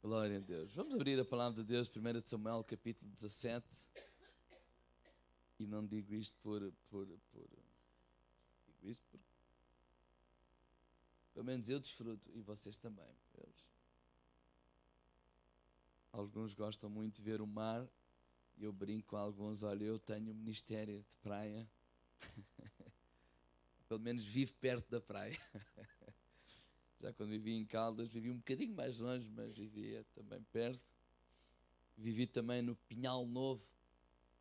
Glória a Deus. Vamos abrir a palavra de Deus, 1 de Samuel, capítulo 17. E não digo isto digo isto porque pelo menos eu desfruto e vocês também. Alguns gostam muito de ver o mar e eu brinco com alguns, olha, eu tenho um ministério de praia. Pelo menos vivo perto da praia. Já quando vivi em Caldas, vivi um bocadinho mais longe, mas vivia também perto. Vivi também no Pinhal Novo,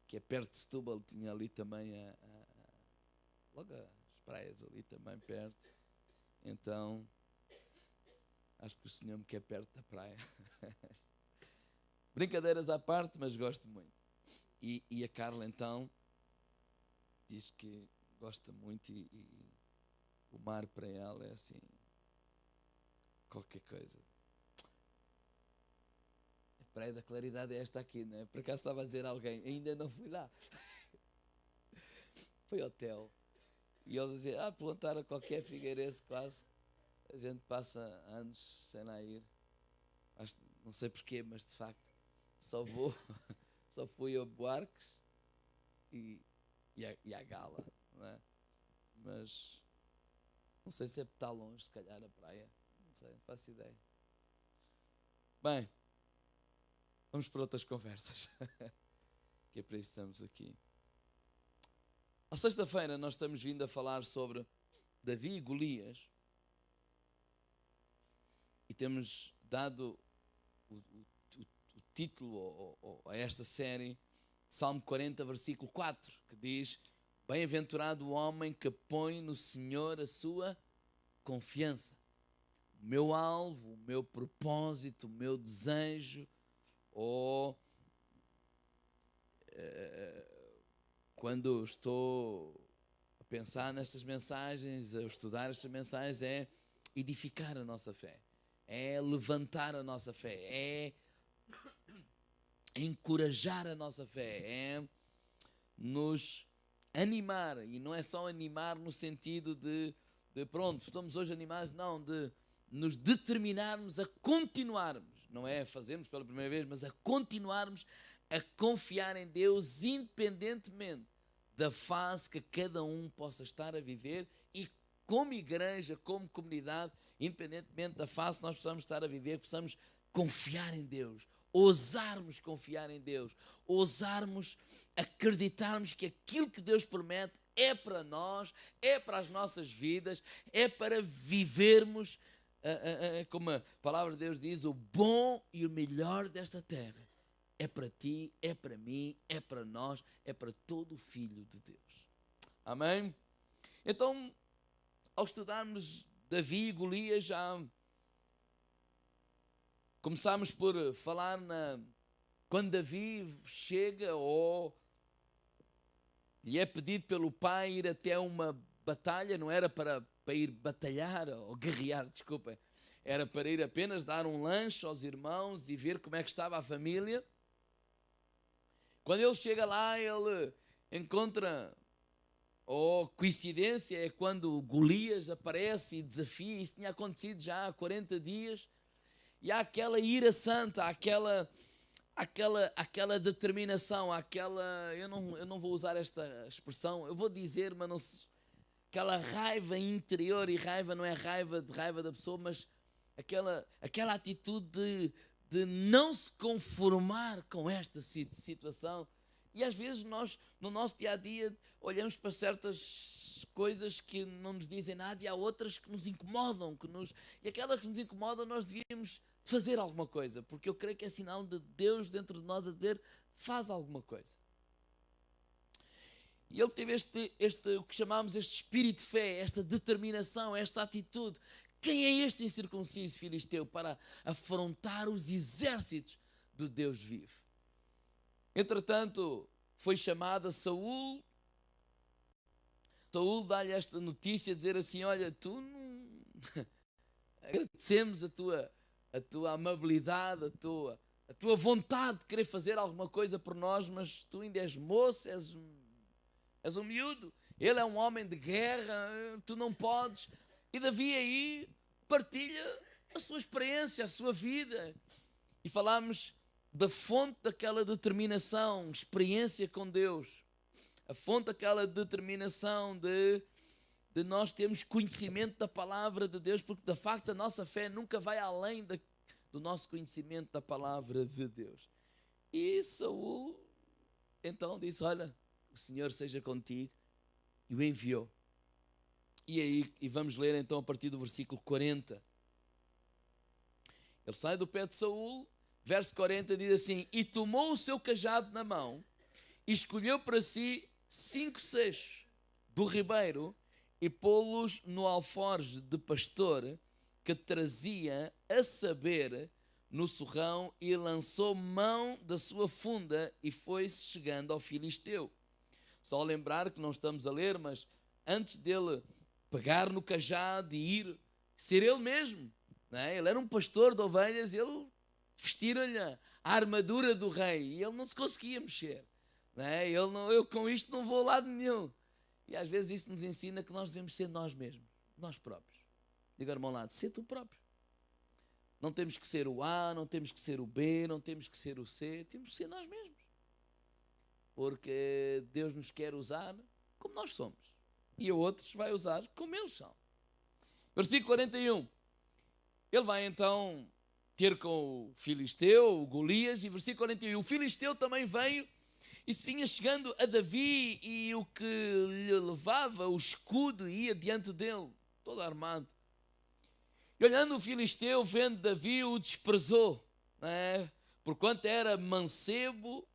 que é perto de Setúbal, tinha ali também logo as praias ali também perto. Então, acho que o Senhor me quer perto da praia. Brincadeiras à parte, mas gosto muito. E a Carla, então, diz que gosta muito e o mar para ela é assim, qualquer coisa. A Praia da Claridade é esta aqui, não é? Por acaso estava a dizer a alguém, ainda não fui lá. Foi hotel. E ele dizia, perguntar a qualquer figueirense quase. A gente passa anos sem lá ir. Não sei porquê, mas de facto só fui a Buarques e à Gala, não é? Mas não sei se é porque está longe, se calhar, a praia. Não sei, não faço ideia. Bem, vamos para outras conversas. Que é para isso que estamos aqui. À sexta-feira nós estamos vindo a falar sobre Davi e Golias. E temos dado o título a esta série, Salmo 40, versículo 4, que diz: Bem-aventurado o homem que põe no Senhor a sua confiança. O meu alvo, o meu propósito, o meu desejo, quando estou a pensar nestas mensagens, a estudar estas mensagens, é edificar a nossa fé, é levantar a nossa fé, é encorajar a nossa fé, é nos animar. E não é só animar no sentido de pronto, estamos hoje animados, não, de nos determinarmos a continuarmos, não é fazermos pela primeira vez, mas a continuarmos a confiar em Deus, independentemente da fase que cada um possa estar a viver, e como igreja, como comunidade, independentemente da fase que nós possamos estar a viver, possamos confiar em Deus, ousarmos confiar em Deus, ousarmos acreditarmos que aquilo que Deus promete é para nós, é para as nossas vidas, é para vivermos, como a palavra de Deus diz, o bom e o melhor desta terra. É para ti, é para mim, é para nós, é para todo o filho de Deus. Amém? Então, ao estudarmos Davi e Golias, já começámos por falar quando Davi chega ou lhe é pedido pelo pai ir até uma batalha, não era para ir batalhar ou guerrear, desculpem, era para ir apenas dar um lanche aos irmãos e ver como é que estava a família. Quando ele chega lá, ele encontra, coincidência, é quando Golias aparece e desafia. Isso tinha acontecido já há 40 dias. E há aquela ira santa, aquela determinação, eu não vou usar esta expressão, eu vou dizer, mas não se, aquela raiva interior, e raiva não é raiva da pessoa, mas aquela atitude de não se conformar com esta situação. E às vezes nós, no nosso dia-a-dia, olhamos para certas coisas que não nos dizem nada, e há outras que nos incomodam, e aquelas que nos incomodam nós devíamos fazer alguma coisa, porque eu creio que é sinal de Deus dentro de nós a dizer, faz alguma coisa. E ele teve o que chamamos este espírito de fé, esta determinação, esta atitude. Quem é este incircunciso filisteu para afrontar os exércitos do Deus vivo? Entretanto, foi chamado a Saul. Saul dá-lhe esta notícia, dizer assim, olha, tu não... agradecemos a tua amabilidade, a tua vontade de querer fazer alguma coisa por nós, mas tu ainda és moço, és um miúdo, ele é um homem de guerra, tu não podes. E Davi aí partilha a sua experiência, a sua vida. e falámos da fonte daquela determinação, experiência com Deus, a fonte daquela determinação de nós termos conhecimento da palavra de Deus, porque de facto a nossa fé nunca vai além do nosso conhecimento da palavra de Deus. E Saul então disse: olha, o Senhor seja contigo, e o enviou. E vamos ler então a partir do versículo 40. Ele sai do pé de Saul, verso 40 diz assim: e tomou o seu cajado na mão, e escolheu para si 5 seixos do ribeiro, e pô-los no alforje de pastor que trazia, a saber, no surrão, e lançou mão da sua funda e foi-se chegando ao filisteu. Só lembrar que não estamos a ler, mas antes dele pegar no cajado e ir, ser ele mesmo, não é? Ele era um pastor de ovelhas, ele vestiram-lhe a armadura do rei e ele não se conseguia mexer, não é? Eu com isto não vou a lado nenhum. E às vezes isso nos ensina que nós devemos ser nós mesmos, nós próprios. Diga ao irmão lá, ser tu próprio. Não temos que ser o A, não temos que ser o B, não temos que ser o C, temos que ser nós mesmos. Porque Deus nos quer usar como nós somos. E a outros vai usar como eles são. Versículo 41. Ele vai então ter com o filisteu, o Golias, e versículo 41. O filisteu também veio e se vinha chegando a Davi, e o que lhe levava o escudo ia diante dele, todo armado. E olhando o filisteu, vendo Davi, o desprezou, não é? Porquanto era mancebo,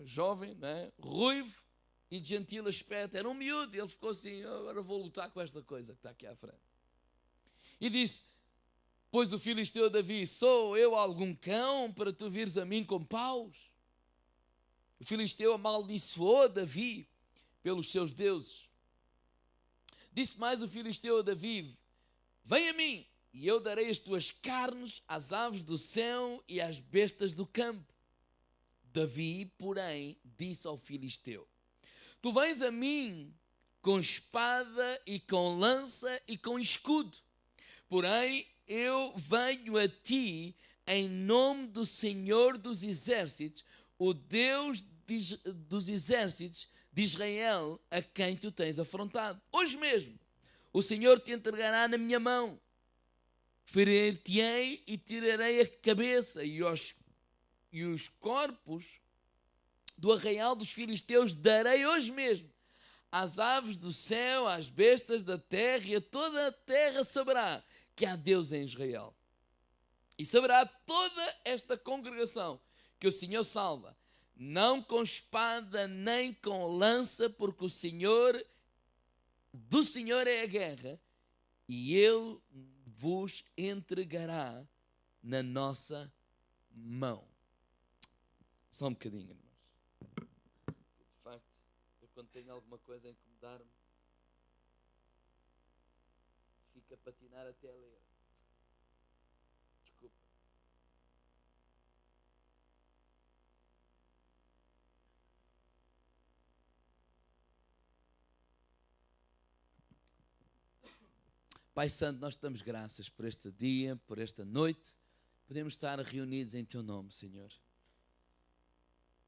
jovem, não é? Ruivo e de gentil aspecto. Era um miúdo, e ele ficou assim: agora vou lutar com esta coisa que está aqui à frente. E disse: pois o filisteu a Davi: sou eu algum cão para tu vires a mim com paus? O filisteu amaldiçoou Davi pelos seus deuses. Disse mais o filisteu a Davi: vem a mim, e eu darei as tuas carnes às aves do céu e às bestas do campo. Davi, porém, disse ao filisteu: tu vens a mim com espada e com lança e com escudo, porém eu venho a ti em nome do Senhor dos exércitos, o Deus dos exércitos de Israel, a quem tu tens afrontado. Hoje mesmo o Senhor te entregará na minha mão, ferir-te-ei e tirarei a cabeça, e os corpos do arraial dos filisteus darei hoje mesmo às aves do céu, às bestas da terra, e a toda a terra saberá que há Deus em Israel. E saberá toda esta congregação que o Senhor salva, não com espada nem com lança, porque do Senhor é a guerra, e Ele vos entregará na nossa mão. Só um bocadinho, irmãos. De facto, eu quando tenho alguma coisa a incomodar-me, fico a patinar até a ler. Desculpa. Pai Santo, nós te damos graças por este dia, por esta noite. Podemos estar reunidos em Teu nome, Senhor.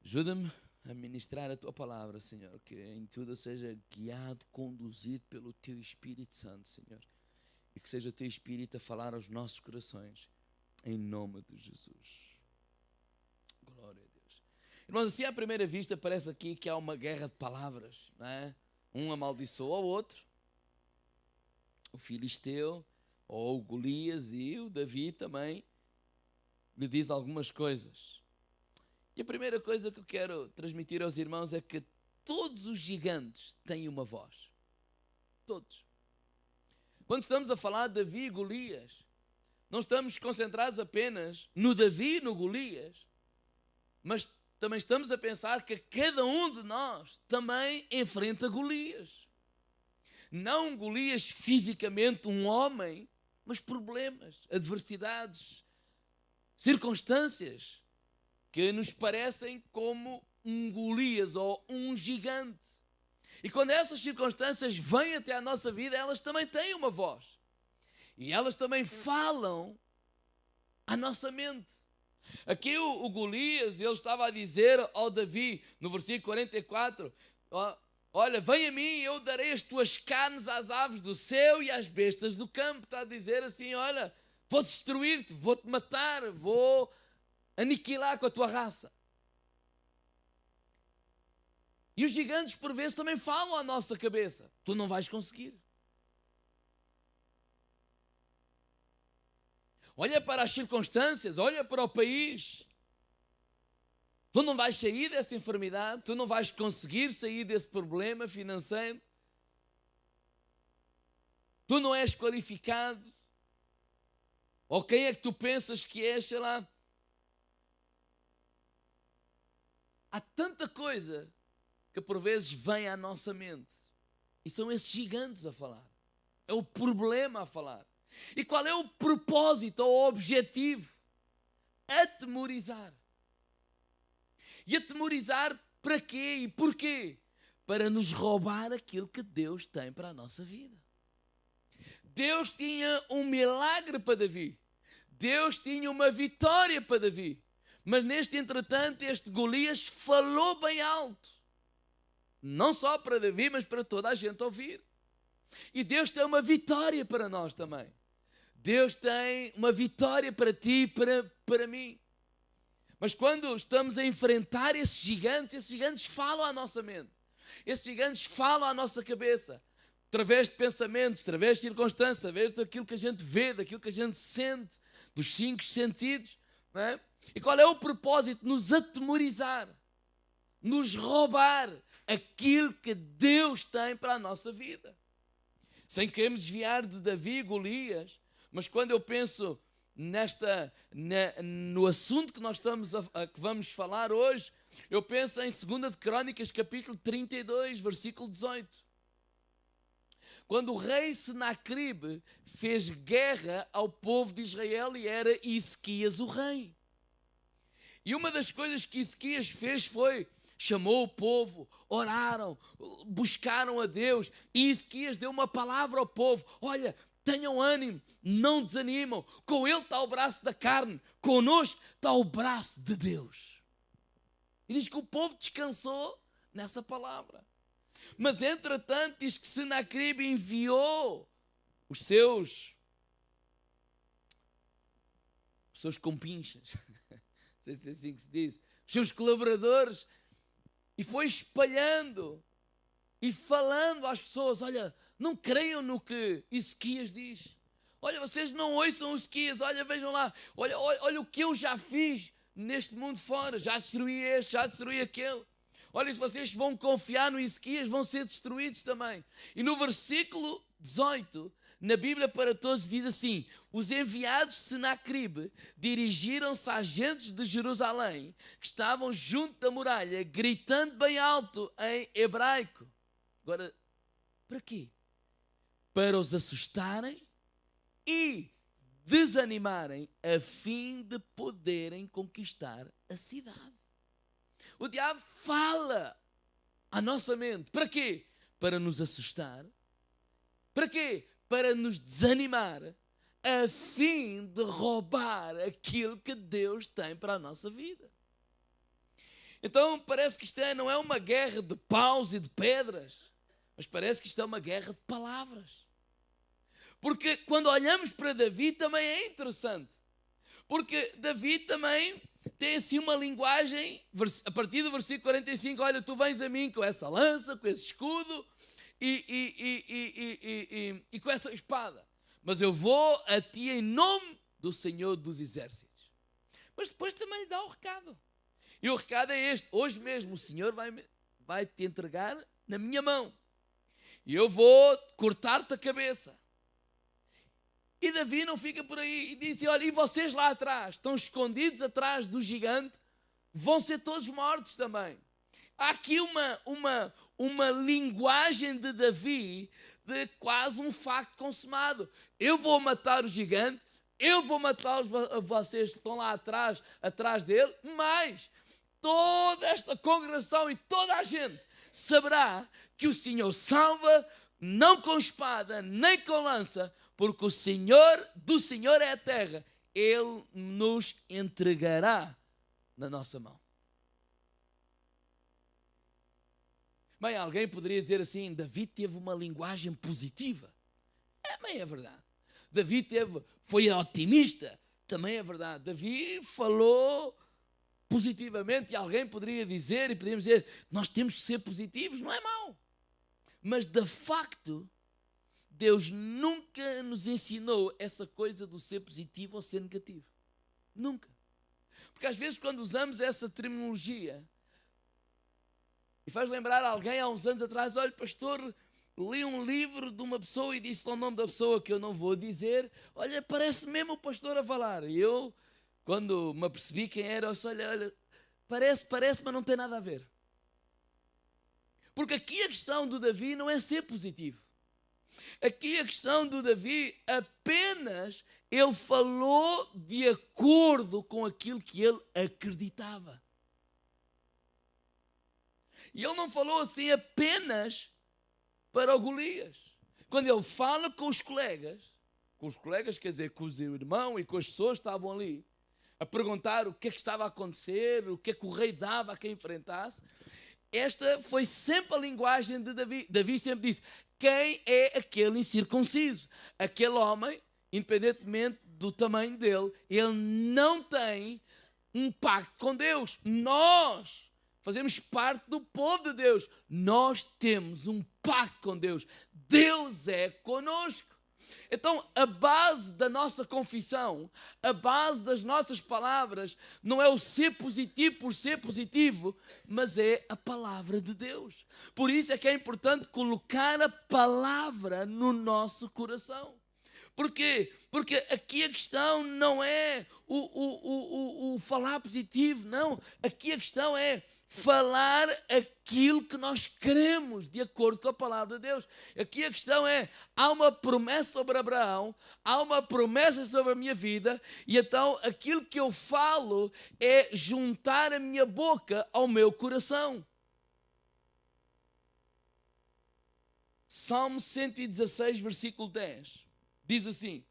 Ajuda-me a ministrar a Tua palavra, Senhor, que em tudo eu seja guiado, conduzido pelo Teu Espírito Santo, Senhor. E que seja o Teu Espírito a falar aos nossos corações, em nome de Jesus. Glória a Deus. Irmãos, assim à primeira vista parece aqui que há uma guerra de palavras, não é? Um amaldiçoa o outro, o filisteu, ou o Golias, e o Davi também lhe diz algumas coisas. E a primeira coisa que eu quero transmitir aos irmãos é que todos os gigantes têm uma voz. Todos. Quando estamos a falar de Davi e Golias, não estamos concentrados apenas no Davi e no Golias, mas também estamos a pensar que cada um de nós também enfrenta Golias. Não Golias fisicamente um homem, mas problemas, adversidades, circunstâncias que nos parecem como um Golias ou um gigante. E quando essas circunstâncias vêm até a nossa vida, elas também têm uma voz. E elas também falam à nossa mente. Aqui o Golias, ele estava a dizer ao Davi, no versículo 44, olha, vem a mim, eu darei as tuas carnes às aves do céu e às bestas do campo. Está a dizer assim, olha, vou destruir-te, vou-te matar, vou aniquilar com a tua raça. E os gigantes, por vezes, também falam à nossa cabeça, tu não vais conseguir. Olha para as circunstâncias, olha para o país. Tu não vais sair dessa enfermidade, tu não vais conseguir sair desse problema financeiro. Tu não és qualificado. Ou quem é que tu pensas que és, sei lá. Há tanta coisa que por vezes vem à nossa mente. E são esses gigantes a falar. É o problema a falar. E qual é o propósito ou o objetivo? Atemorizar. E atemorizar para quê e porquê? Para nos roubar aquilo que Deus tem para a nossa vida. Deus tinha um milagre para Davi. Deus tinha uma vitória para Davi. Mas neste entretanto, este Golias falou bem alto. Não só para Davi, mas para toda a gente ouvir. E Deus tem uma vitória para nós também. Deus tem uma vitória para ti e para mim. Mas quando estamos a enfrentar esses gigantes falam à nossa mente. Esses gigantes falam à nossa cabeça. Através de pensamentos, através de circunstâncias, através daquilo que a gente vê, daquilo que a gente sente, dos 5 sentidos. Não é? E qual é o propósito? Nos atemorizar. Nos roubar aquilo que Deus tem para a nossa vida. Sem queremos desviar de Davi e Golias, mas quando eu penso no assunto que nós que vamos falar hoje, eu penso em 2 de Crônicas, capítulo 32, versículo 18. Quando o rei Senaqueribe fez guerra ao povo de Israel e era Ezequias o rei. E uma das coisas que Ezequias fez foi, chamou o povo, oraram, buscaram a Deus, e Ezequias deu uma palavra ao povo, olha, tenham ânimo, não desanimam, com ele está o braço da carne, connosco está o braço de Deus. E diz que o povo descansou nessa palavra. Mas entretanto diz que Senaqueribe enviou os seus compinchas, não sei se é assim que se diz, os seus colaboradores, e foi espalhando e falando às pessoas, olha, não creiam no que Ezequias diz. Olha, vocês não ouçam o Ezequias, olha, vejam lá, olha o que eu já fiz neste mundo fora, já destruí este, já destruí aquele. Olha, se vocês vão confiar no Ezequias, vão ser destruídos também. E no versículo 18, na Bíblia para Todos, diz assim, os enviados de Senaqueribe dirigiram-se às gentes de Jerusalém, que estavam junto da muralha, gritando bem alto em hebraico. Agora, para quê? Para os assustarem e desanimarem, a fim de poderem conquistar a cidade. O diabo fala à nossa mente. Para quê? Para nos assustar. Para quê? Para nos desanimar, a fim de roubar aquilo que Deus tem para a nossa vida. Então parece que isto não é uma guerra de paus e de pedras, mas parece que isto é uma guerra de palavras. Porque quando olhamos para Davi também é interessante. Porque Davi também tem assim uma linguagem, a partir do versículo 45, olha, tu vens a mim com essa lança, com esse escudo e com essa espada. Mas eu vou a ti em nome do Senhor dos Exércitos. Mas depois também lhe dá o recado. E o recado é este, hoje mesmo o Senhor vai te entregar na minha mão. E eu vou cortar-te a cabeça. E Davi não fica por aí e diz, olha, e vocês lá atrás, estão escondidos atrás do gigante, vão ser todos mortos também. Há aqui uma linguagem de Davi de quase um facto consumado. Eu vou matar o gigante, eu vou matar vocês que estão lá atrás dele, mas toda esta congregação e toda a gente saberá que o Senhor salva, não com espada, nem com lança, porque do Senhor é a terra Ele nos entregará na nossa mão. Bem, alguém poderia dizer assim, Davi teve uma linguagem positiva. Também é verdade. Davi foi otimista. Também é verdade. Davi falou positivamente e alguém poderia dizer, e poderíamos dizer, nós temos que ser positivos, não é mau. Mas, de facto, Deus nunca nos ensinou essa coisa do ser positivo ou ser negativo. Nunca. Porque às vezes quando usamos essa terminologia, e faz lembrar alguém há uns anos atrás, olha pastor, li um livro de uma pessoa e disse o nome da pessoa que eu não vou dizer, olha, parece mesmo o pastor a falar. E eu, quando me apercebi quem era, eu disse, olha, parece, mas não tem nada a ver. Porque aqui a questão do Davi não é ser positivo. Aqui a questão do Davi, apenas ele falou de acordo com aquilo que ele acreditava. E ele não falou assim apenas para o Golias. Quando ele fala com os colegas, quer dizer, com os irmãos e com as pessoas que estavam ali, a perguntar o que é que estava a acontecer, o que é que o rei dava a quem enfrentasse, esta foi sempre a linguagem de Davi. Davi sempre disse, quem é aquele incircunciso? Aquele homem, independentemente do tamanho dele, ele não tem um pacto com Deus. Nós fazemos parte do povo de Deus. Nós temos um pacto com Deus. Deus é conosco. Então, a base da nossa confissão, a base das nossas palavras, não é o ser positivo por ser positivo, mas é a palavra de Deus. Por isso é que é importante colocar a palavra no nosso coração. Porquê? Porque aqui a questão não é o falar positivo, não. Aqui a questão é falar aquilo que nós queremos, de acordo com a palavra de Deus. Aqui a questão é, há uma promessa sobre Abraão, há uma promessa sobre a minha vida, e então aquilo que eu falo é juntar a minha boca ao meu coração. Salmo 116, versículo 10, diz assim,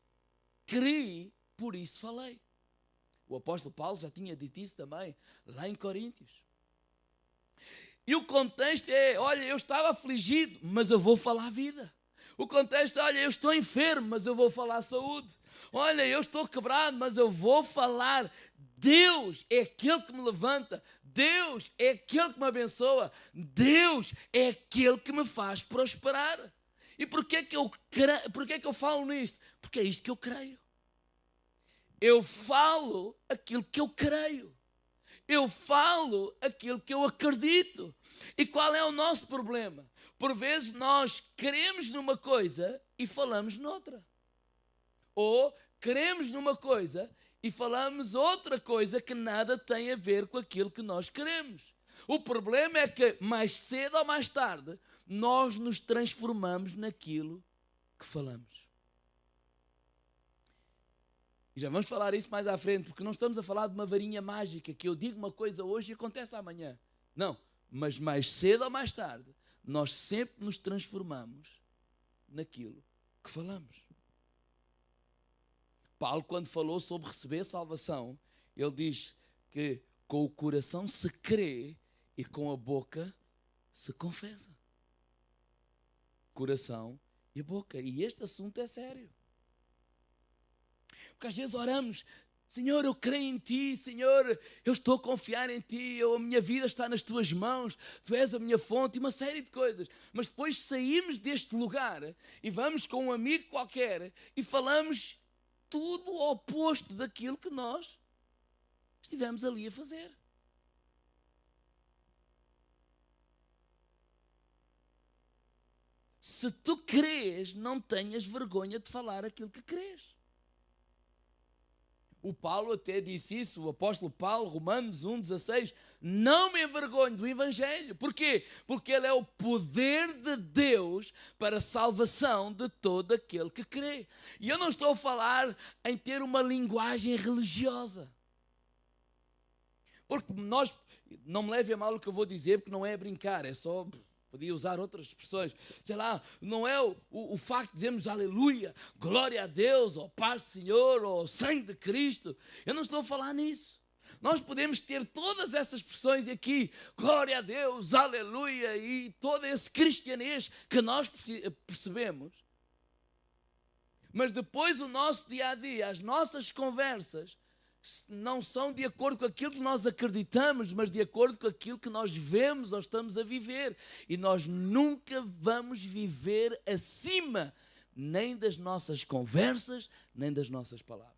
criei, por isso falei. O apóstolo Paulo já tinha dito isso também, lá em Coríntios. E o contexto é, olha, eu estava afligido, mas eu vou falar vida. O contexto é, olha, eu estou enfermo, mas eu vou falar saúde. Olha, eu estou quebrado, mas eu vou falar. Deus é aquele que me levanta. Deus é aquele que me abençoa. Deus é aquele que me faz prosperar. E porquê que eu falo nisto? Porque é isto que eu creio. Eu falo aquilo que eu creio. Eu falo aquilo que eu acredito. E qual é o nosso problema? Por vezes nós queremos numa coisa e falamos noutra. Ou queremos numa coisa e falamos outra coisa que nada tem a ver com aquilo que nós queremos. O problema é que mais cedo ou mais tarde nós nos transformamos naquilo que falamos. E já vamos falar isso mais à frente, porque não estamos a falar de uma varinha mágica, que eu digo uma coisa hoje e acontece amanhã. Não, mas mais cedo ou mais tarde, nós sempre nos transformamos naquilo que falamos. Paulo, quando falou sobre receber salvação, ele diz que com o coração se crê e com a boca se confessa. Coração e a boca. E este assunto é sério. Porque às vezes oramos, Senhor, eu creio em Ti, Senhor, eu estou a confiar em Ti, a minha vida está nas Tuas mãos, Tu és a minha fonte, e uma série de coisas. Mas depois saímos deste lugar e vamos com um amigo qualquer e falamos tudo o oposto daquilo que nós estivemos ali a fazer. Se tu crês, não tenhas vergonha de falar aquilo que crês. O Paulo até disse isso, o apóstolo Paulo, Romanos 1,16, não me envergonho do Evangelho. Porquê? Porque ele é o poder de Deus para a salvação de todo aquele que crê. E eu não estou a falar em ter uma linguagem religiosa. Porque nós, não me leve a mal o que eu vou dizer, porque não é brincar, é só Podia usar outras expressões. Sei lá, não é o facto de dizermos aleluia, glória a Deus, ou paz do Senhor, ou sangue de Cristo. Eu não estou a falar nisso. Nós podemos ter todas essas expressões aqui, glória a Deus, aleluia, e todo esse cristianês que nós percebemos. Mas depois o nosso dia-a-dia, as nossas conversas, não são de acordo com aquilo que nós acreditamos, mas de acordo com aquilo que nós vemos ou estamos a viver. E nós nunca vamos viver acima nem das nossas conversas, nem das nossas palavras.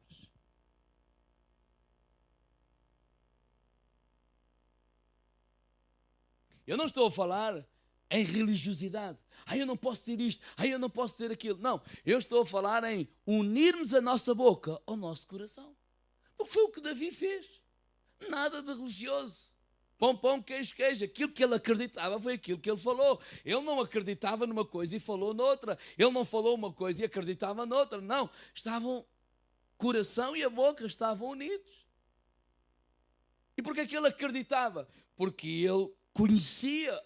Eu não estou a falar em religiosidade. Eu não posso dizer isto, eu não posso dizer aquilo. Não, eu estou a falar em unirmos a nossa boca ao nosso coração. Porque foi o que Davi fez. Nada de religioso. Pão, pão, queijo, queijo. Aquilo que ele acreditava foi aquilo que ele falou. Ele não acreditava numa coisa e falou noutra. Ele não falou uma coisa e acreditava noutra. Não, estavam, coração e a boca estavam unidos. E porquê é que ele acreditava? Porque ele conhecia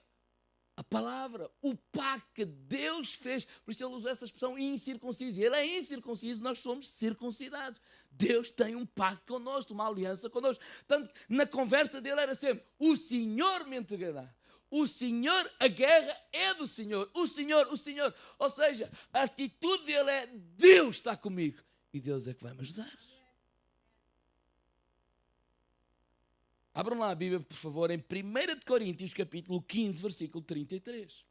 a palavra, o pacto que Deus fez. Por isso ele usou essa expressão incircunciso. Ele é incircunciso, nós somos circuncidados. Deus tem um pacto connosco, uma aliança connosco. Tanto que na conversa dele era sempre: o Senhor me entregará. O Senhor, a guerra é do Senhor. O Senhor, o Senhor. Ou seja, a atitude dele é: Deus está comigo e Deus é que vai me ajudar. Abram lá a Bíblia, por favor, em 1 Coríntios, capítulo 15, versículo 33.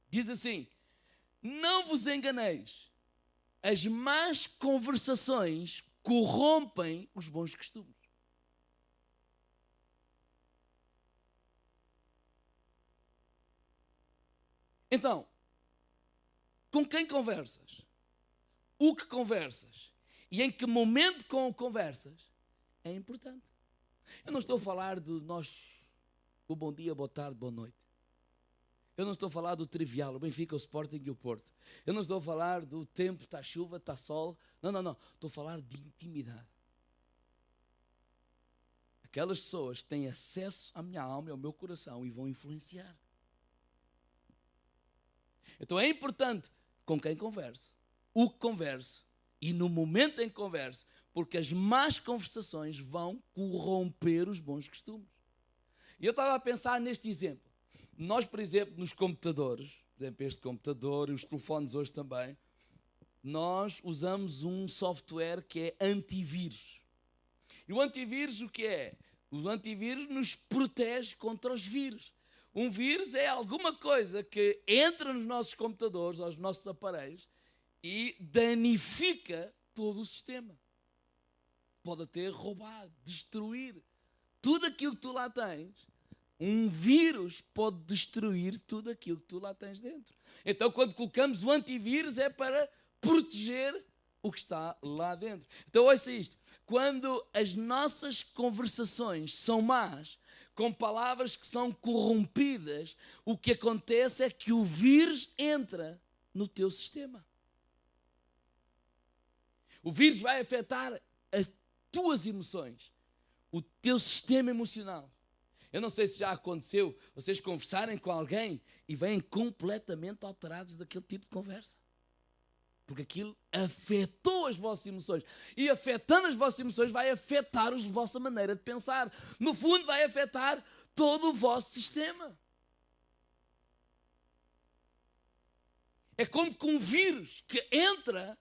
Diz assim: não vos enganeis, as más conversações corrompem os bons costumes. Então, com quem conversas? O que conversas? E em que momento conversas? É importante. Eu não estou a falar de nós, o bom dia, boa tarde, boa noite. Eu não estou a falar do trivial, o Benfica, o Sporting e o Porto. Eu não estou a falar do tempo, está chuva, está sol. Não. Estou a falar de intimidade. Aquelas pessoas que têm acesso à minha alma e ao meu coração e vão influenciar. Então é importante com quem converso, o que converso e no momento em que converso, porque as más conversações vão corromper os bons costumes. E eu estava a pensar neste exemplo. Nós, por exemplo, nos computadores, por exemplo, este computador e os telefones hoje também, nós usamos um software que é antivírus. E o antivírus o que é? O antivírus nos protege contra os vírus. Um vírus é alguma coisa que entra nos nossos computadores, aos nossos aparelhos, e danifica todo o sistema. Pode até roubar, destruir tudo aquilo que tu lá tens. Um vírus pode destruir tudo aquilo que tu lá tens dentro. Então, quando colocamos o antivírus, é para proteger o que está lá dentro. Então, ouça isto. Quando as nossas conversações são más, com palavras que são corrompidas, o que acontece é que o vírus entra no teu sistema. O vírus vai afetar as tuas emoções, o teu sistema emocional. Eu não sei se já aconteceu vocês conversarem com alguém e vêm completamente alterados daquele tipo de conversa. Porque aquilo afetou as vossas emoções. E afetando as vossas emoções vai afetar a vossa maneira de pensar. No fundo vai afetar todo o vosso sistema. É como que um vírus que entra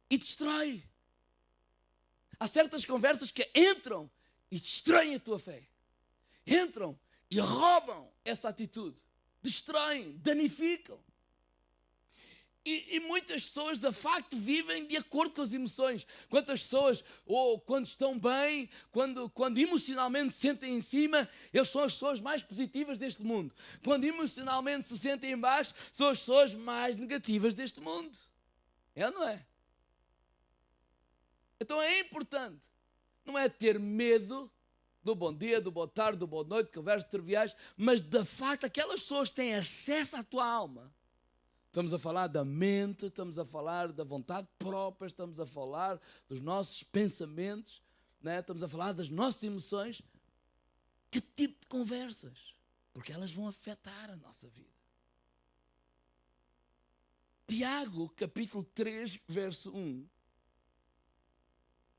e destrói. Há certas conversas que entram e destroem a tua fé. Entram e roubam essa atitude. Destroem, danificam. E muitas pessoas, de facto, vivem de acordo com as emoções. Quantas pessoas, ou quando estão bem, quando emocionalmente se sentem em cima, eles são as pessoas mais positivas deste mundo. Quando emocionalmente se sentem em baixo, são as pessoas mais negativas deste mundo. É ou não é? Então é importante, não é ter medo do bom dia, do boa tarde, do boa noite, conversas triviais, mas de facto aquelas pessoas têm acesso à tua alma. Estamos a falar da mente, estamos a falar da vontade própria, estamos a falar dos nossos pensamentos, né? Estamos a falar das nossas emoções. Que tipo de conversas? porque elas vão afetar a nossa vida. Tiago, capítulo 3, verso 1,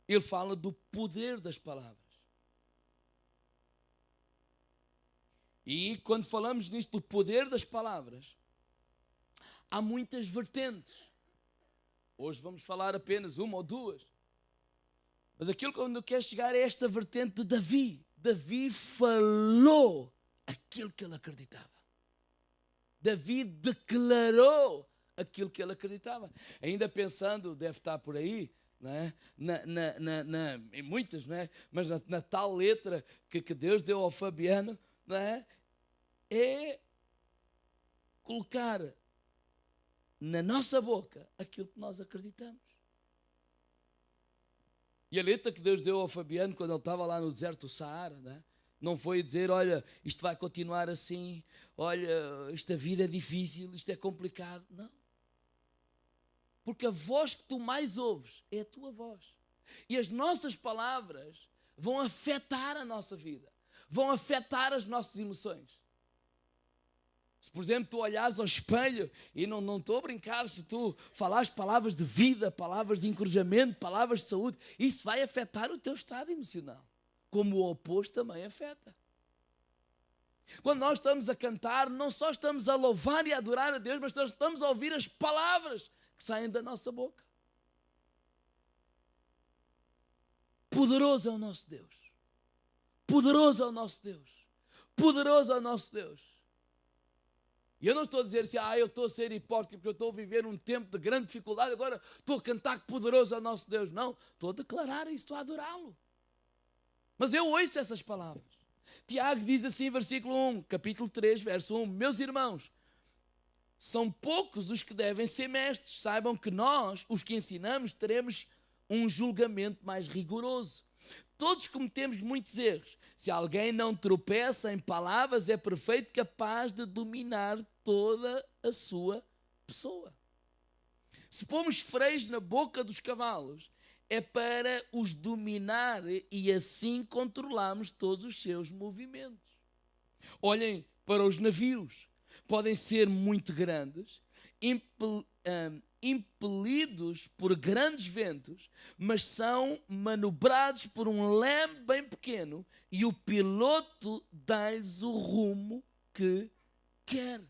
ele fala do poder das palavras. E quando falamos nisto do poder das palavras, há muitas vertentes. Hoje vamos falar apenas uma ou duas. Mas aquilo que eu quero chegar é esta vertente de Davi. Davi falou aquilo que ele acreditava. Davi declarou aquilo que ele acreditava. Ainda pensando, deve estar por aí, não é? Em muitas, não é? Mas na tal letra que Deus deu ao Fabiano, não é? É colocar na nossa boca aquilo que nós acreditamos. E a letra que Deus deu ao Fabiano quando ele estava lá no deserto do Saara, não foi dizer, olha, isto vai continuar assim, olha, esta vida é difícil, isto é complicado. Não. Porque a voz que tu mais ouves é a tua voz. E as nossas palavras vão afetar a nossa vida, vão afetar as nossas emoções. Se, por exemplo, tu olhares ao espelho, e não estou a brincar, se tu falares palavras de vida, palavras de encorajamento, palavras de saúde, isso vai afetar o teu estado emocional, como o oposto também afeta. Quando nós estamos a cantar, não só estamos a louvar e a adorar a Deus, mas estamos a ouvir as palavras que saem da nossa boca. Poderoso é o nosso Deus. Poderoso é o nosso Deus. Poderoso é o nosso Deus. E eu não estou a dizer assim, eu estou a ser hipócrita porque eu estou a viver um tempo de grande dificuldade, agora estou a cantar que poderoso é o nosso Deus. Não, estou a declarar isso, estou a adorá-lo. Mas eu ouço essas palavras. Tiago diz assim, versículo 1, capítulo 3, verso 1, meus irmãos, são poucos os que devem ser mestres. Saibam que nós, os que ensinamos, teremos um julgamento mais rigoroso. Todos cometemos muitos erros. Se alguém não tropeça em palavras, é perfeito, capaz de dominar toda a sua pessoa. Se pomos freios na boca dos cavalos, é para os dominar e assim controlamos todos os seus movimentos. Olhem para os navios. Podem ser muito grandes, impelidos por grandes ventos, mas são manobrados por um leme bem pequeno e o piloto dá-lhes o rumo que quer.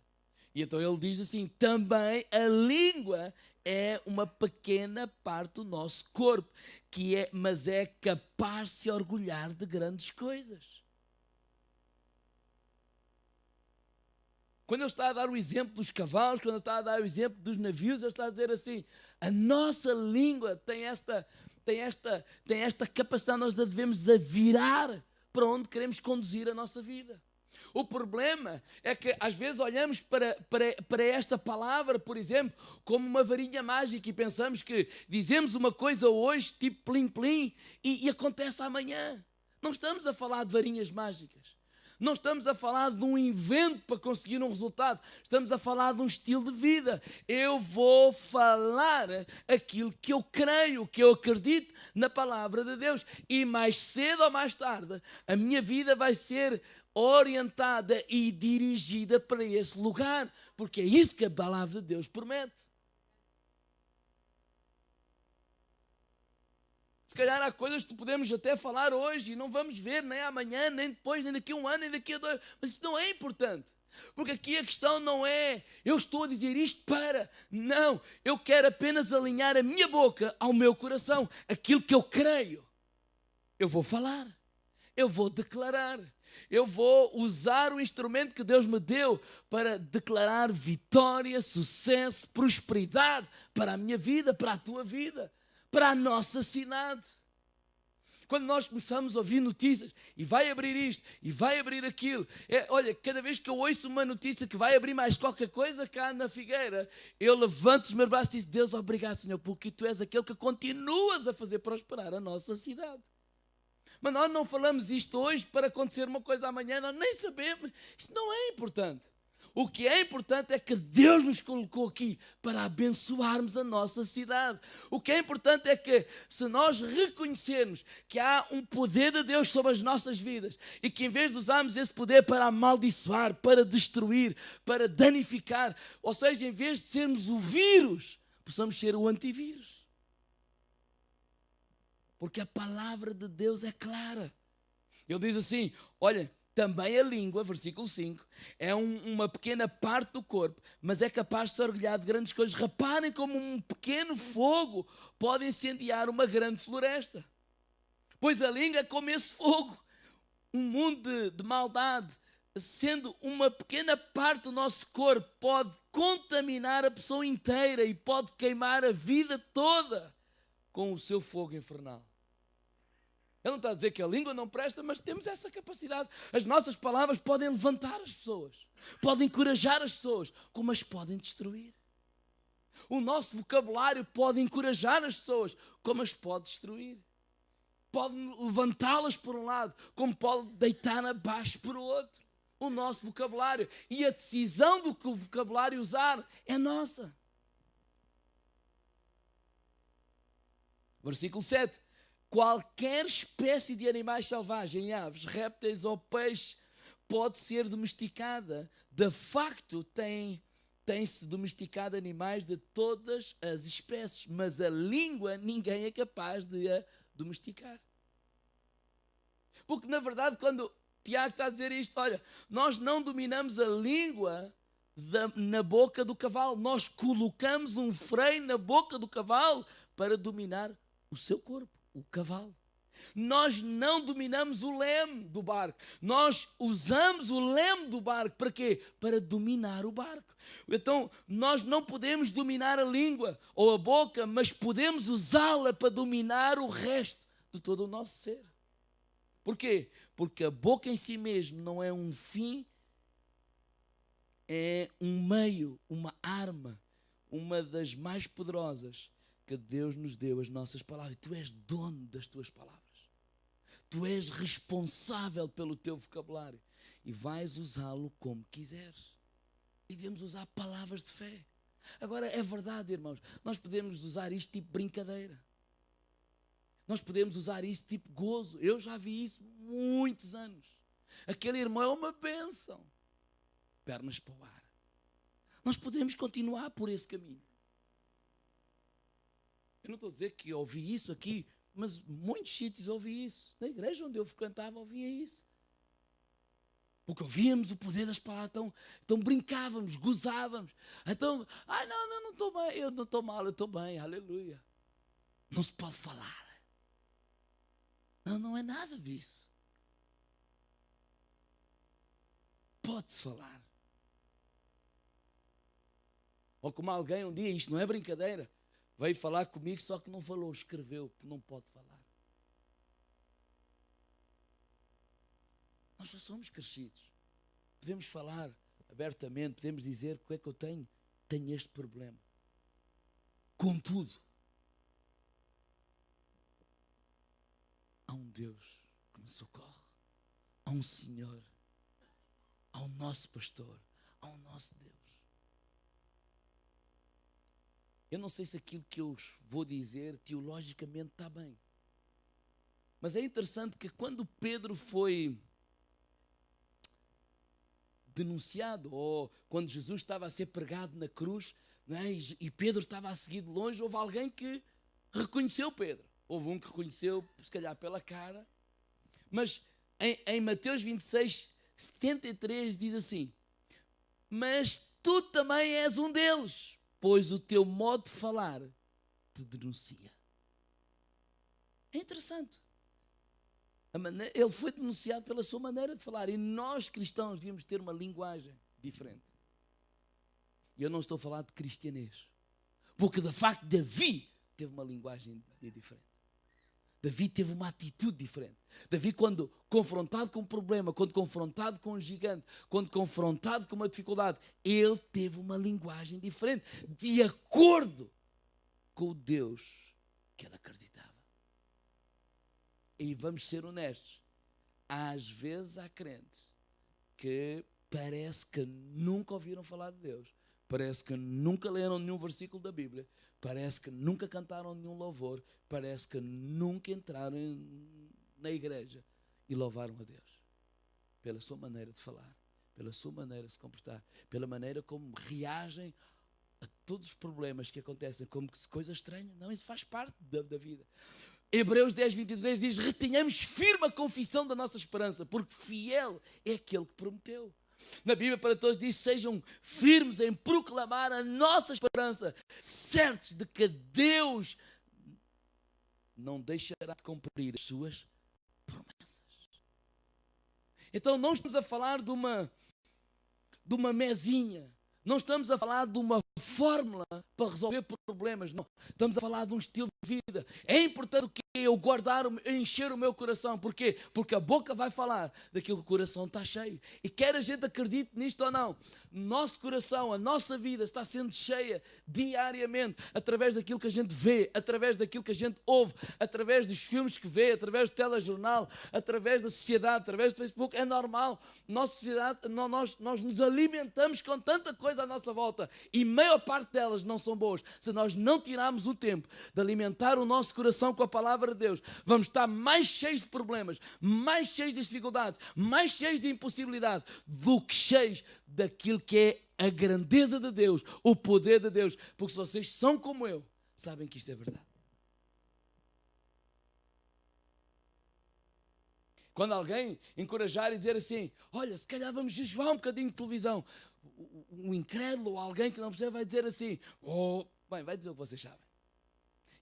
E então ele diz assim, também a língua é uma pequena parte do nosso corpo, mas é capaz de se orgulhar de grandes coisas. Quando ele está a dar o exemplo dos cavalos, quando ele está a dar o exemplo dos navios, ele está a dizer assim, a nossa língua tem esta capacidade, nós devemos virar para onde queremos conduzir a nossa vida. O problema é que às vezes olhamos para esta palavra, por exemplo, como uma varinha mágica e pensamos que dizemos uma coisa hoje, tipo plim-plim, e acontece amanhã. Não estamos a falar de varinhas mágicas. Não estamos a falar de um invento para conseguir um resultado. Estamos a falar de um estilo de vida. Eu vou falar aquilo que eu creio, que eu acredito na palavra de Deus. E mais cedo ou mais tarde, a minha vida vai ser orientada e dirigida para esse lugar. Porque é isso que a palavra de Deus promete. Se calhar há coisas que podemos até falar hoje e não vamos ver nem amanhã, nem depois, nem daqui a um ano, nem daqui a 2. Mas isso não é importante. Porque aqui a questão não é, eu estou a dizer isto para. Não, eu quero apenas alinhar a minha boca ao meu coração. Aquilo que eu creio, eu vou falar. Eu vou declarar. Eu vou usar o instrumento que Deus me deu para declarar vitória, sucesso, prosperidade para a minha vida, para a tua vida, para a nossa cidade. Quando nós começamos a ouvir notícias, e vai abrir isto, e vai abrir aquilo, olha, cada vez que eu ouço uma notícia que vai abrir mais qualquer coisa cá na Figueira, eu levanto os meus braços e digo, Deus, obrigado, Senhor, porque Tu és aquele que continuas a fazer prosperar a nossa cidade. Mas nós não falamos isto hoje para acontecer uma coisa amanhã, nós nem sabemos, isso não é importante. O que é importante é que Deus nos colocou aqui para abençoarmos a nossa cidade. O que é importante é que, se nós reconhecermos que há um poder de Deus sobre as nossas vidas e que, em vez de usarmos esse poder para amaldiçoar, para destruir, para danificar, ou seja, em vez de sermos o vírus, possamos ser o antivírus. Porque a palavra de Deus é clara. Ele diz assim, olha, também a língua, versículo 5, é uma pequena parte do corpo, mas é capaz de se orgulhar de grandes coisas. Reparem como um pequeno fogo pode incendiar uma grande floresta. Pois a língua é como esse fogo. Um mundo de maldade, sendo uma pequena parte do nosso corpo, pode contaminar a pessoa inteira e pode queimar a vida toda com o seu fogo infernal. Ele não está a dizer que a língua não presta, mas temos essa capacidade. As nossas palavras podem levantar as pessoas, podem encorajar as pessoas, como as podem destruir. O nosso vocabulário pode encorajar as pessoas, como as pode destruir. Pode levantá-las por um lado, como pode deitar abaixo por outro. O nosso vocabulário. E a decisão do que o vocabulário usar é nossa. Versículo 7. Qualquer espécie de animais selvagens, aves, répteis ou peixe pode ser domesticada. De facto, tem-se domesticado animais de todas as espécies, mas a língua ninguém é capaz de a domesticar. Porque, na verdade, quando Tiago está a dizer isto, olha, nós não dominamos a língua na boca do cavalo, nós colocamos um freio na boca do cavalo para dominar o seu corpo. O cavalo. Nós não dominamos o leme do barco. Nós usamos o leme do barco. Para quê? Para dominar o barco. Então, nós não podemos dominar a língua ou a boca, mas podemos usá-la para dominar o resto de todo o nosso ser. Por quê? Porque a boca em si mesmo não é um fim, é um meio, uma arma, uma das mais poderosas que Deus nos deu, as nossas palavras. Tu és dono das tuas palavras. Tu és responsável pelo teu vocabulário e vais usá-lo como quiseres. E devemos usar palavras de fé. Agora, é verdade, irmãos, nós podemos usar isto tipo brincadeira. Nós podemos usar isso tipo gozo. Eu já vi isso muitos anos. Aquele irmão é uma bênção. Pernas para o ar. Nós podemos continuar por esse caminho. Eu não estou a dizer que eu ouvi isso aqui, mas muitos sítios ouvi isso. Na igreja onde eu frequentava, ouvia isso. Porque ouvíamos o poder das palavras, então brincávamos, gozávamos. Então, não estou bem, eu não estou mal, eu estou bem, aleluia. Não se pode falar. Não é nada disso. Pode-se falar. Ou como alguém um dia, isto não é brincadeira, veio falar comigo, só que não falou, escreveu, porque não pode falar. Nós já somos crescidos. Podemos falar abertamente, podemos dizer o que é que eu tenho. Tenho este problema. Contudo, há um Deus que me socorre. Há um Senhor. Há um nosso pastor. Há um nosso Deus. Eu não sei se aquilo que eu vou dizer teologicamente está bem. Mas é interessante que quando Pedro foi denunciado, ou quando Jesus estava a ser pregado na cruz, não é? E Pedro estava a seguir de longe, houve alguém que reconheceu Pedro. Houve um que reconheceu, se calhar pela cara. Mas em Mateus 26, 73 diz assim: mas tu também és um deles, pois o teu modo de falar te denuncia. É interessante. Ele foi denunciado pela sua maneira de falar. E nós, cristãos, devíamos ter uma linguagem diferente. E eu não estou a falar de cristianês. Porque, de facto, Davi teve uma linguagem diferente. Davi teve uma atitude diferente. Davi, quando confrontado com um problema, quando confrontado com um gigante, quando confrontado com uma dificuldade, ele teve uma linguagem diferente, de acordo com o Deus que ele acreditava. E vamos ser honestos, às vezes há crentes que parece que nunca ouviram falar de Deus, parece que nunca leram nenhum versículo da Bíblia, parece que nunca cantaram nenhum louvor, parece que nunca entraram na igreja e louvaram a Deus. Pela sua maneira de falar, pela sua maneira de se comportar, pela maneira como reagem a todos os problemas que acontecem, como que coisa estranha. Não, isso faz parte da vida. Hebreus 10, 23 diz: retenhamos firme a confissão da nossa esperança, porque fiel é aquele que prometeu. Na Bíblia para todos diz: sejam firmes em proclamar a nossa esperança, certos de que Deus não deixará de cumprir as suas promessas. Então não estamos a falar de uma mesinha, não estamos a falar de uma fórmula para resolver problemas, não. Estamos a falar de um estilo de vida. É importante que eu guardar, encher o meu coração. Porquê? Porque a boca vai falar daquilo que o coração está cheio. E quer a gente acredite nisto ou não, nosso coração, a nossa vida está sendo cheia diariamente, através daquilo que a gente vê, através daquilo que a gente ouve, através dos filmes que vê, através do telejornal, através da sociedade, através do Facebook. É normal. Nossa sociedade, nós nos alimentamos com tanta coisa à nossa volta e maior parte delas não são boas. Se nós não tirarmos o tempo de alimentar o nosso coração com a palavra de Deus, vamos estar mais cheios de problemas, mais cheios de dificuldades, mais cheios de impossibilidade do que cheios daquilo que é a grandeza de Deus, o poder de Deus. Porque se vocês são como eu, sabem que isto é verdade. Quando alguém encorajar e dizer assim: olha, se calhar vamos jejuar um bocadinho de televisão, um incrédulo ou alguém que não percebe vai dizer assim: bem, vai dizer o que vocês sabem.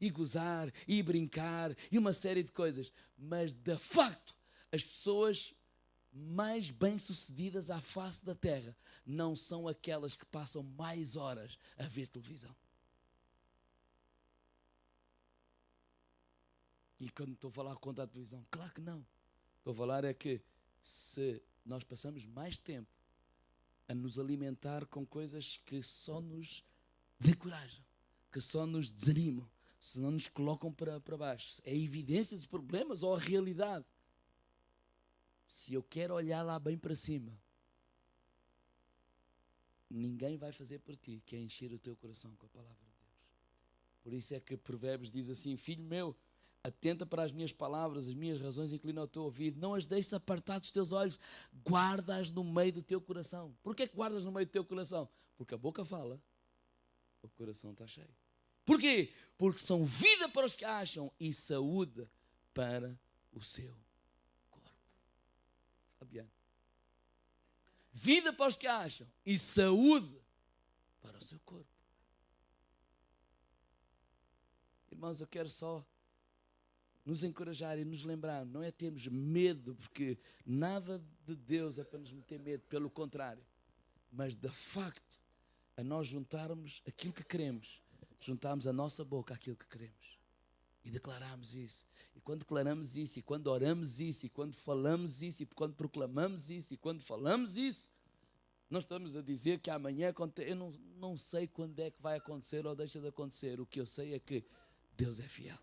E gozar, e brincar, e uma série de coisas. Mas, de facto, as pessoas mais bem-sucedidas à face da terra não são aquelas que passam mais horas a ver televisão. E quando estou a falar contra a televisão, claro que não. Estou a falar é que se nós passamos mais tempo a nos alimentar com coisas que só nos desencorajam, que só nos desanimam, se não nos colocam para baixo, é evidência dos problemas ou a realidade. Se eu quero olhar lá bem para cima, ninguém vai fazer por ti, que é encher o teu coração com a palavra de Deus. Por isso é que Provérbios diz assim: filho meu, atenta para as minhas palavras, as minhas razões, inclina o teu ouvido, não as deixes apartar dos teus olhos, guarda-as no meio do teu coração. Porquê que guardas no meio do teu coração? Porque a boca fala, o coração está cheio. Porquê? Porque são vida para os que acham e saúde para o seu corpo. Fabiano. Vida para os que acham e saúde para o seu corpo. Irmãos, eu quero só nos encorajar e nos lembrar, não é termos medo, porque nada de Deus é para nos meter medo, pelo contrário, mas de facto, a nós juntarmos aquilo que queremos, juntarmos a nossa boca àquilo que queremos e declararmos isso. E quando declaramos isso, e quando oramos isso, e quando falamos isso, e quando proclamamos isso, e quando falamos isso, não estamos a dizer que amanhã acontece. Eu não sei quando é que vai acontecer ou deixa de acontecer. O que eu sei é que Deus é fiel.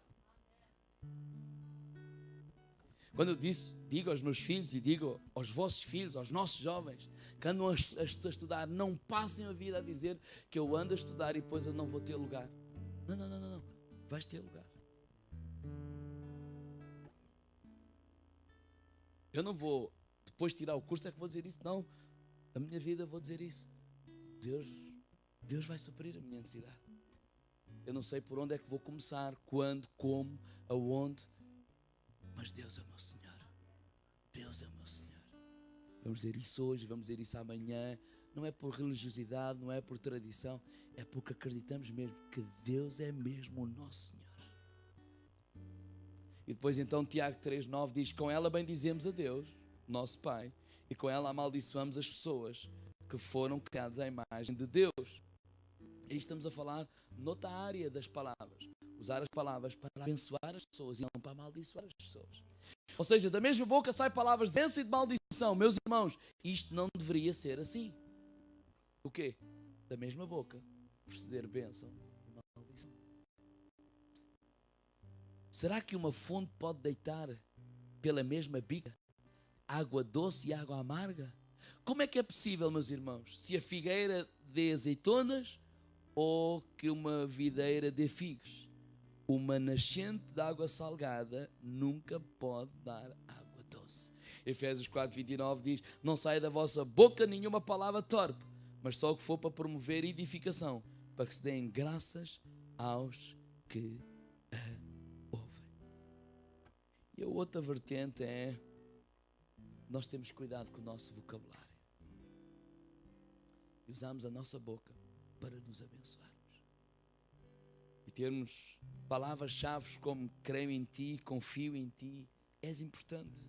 Quando eu digo aos meus filhos e digo aos vossos filhos, aos nossos jovens que andam a estudar, não passem a vida a dizer que eu ando a estudar e depois eu não vou ter lugar. Não. Vais ter lugar. Eu não vou depois tirar o curso é que vou dizer isso. Não, a minha vida vou dizer isso. Deus vai suprir a minha necessidade. Eu não sei por onde é que vou começar, quando, como, aonde, mas Deus é o meu Senhor. Deus é o meu Senhor. Vamos dizer isso hoje, vamos dizer isso amanhã. Não é por religiosidade, não é por tradição, é porque acreditamos mesmo que Deus é mesmo o nosso Senhor. E depois então Tiago 3,9 diz: com ela bendizemos a Deus, nosso Pai, e com ela amaldiçoamos as pessoas que foram criadas à imagem de Deus. Aí estamos a falar noutra área das palavras. Usar as palavras para abençoar as pessoas e não para amaldiçoar as pessoas. Ou seja, da mesma boca saem palavras de bênção e de maldição. Meus irmãos, isto não deveria ser assim. O quê? Da mesma boca proceder bênção e maldição. Será que uma fonte pode deitar pela mesma bica água doce e água amarga? Como é que é possível, meus irmãos, se a figueira dê azeitonas ou que uma videira dê figos? Uma nascente de água salgada nunca pode dar água doce. Efésios 4:29 diz: não saia da vossa boca nenhuma palavra torpe, mas só o que for para promover edificação, para que se deem graças aos que a ouvem. E a outra vertente é: nós temos cuidado com o nosso vocabulário e usamos a nossa boca para nos abençoarmos. E termos palavras-chave como creio em ti, confio em ti, és importante.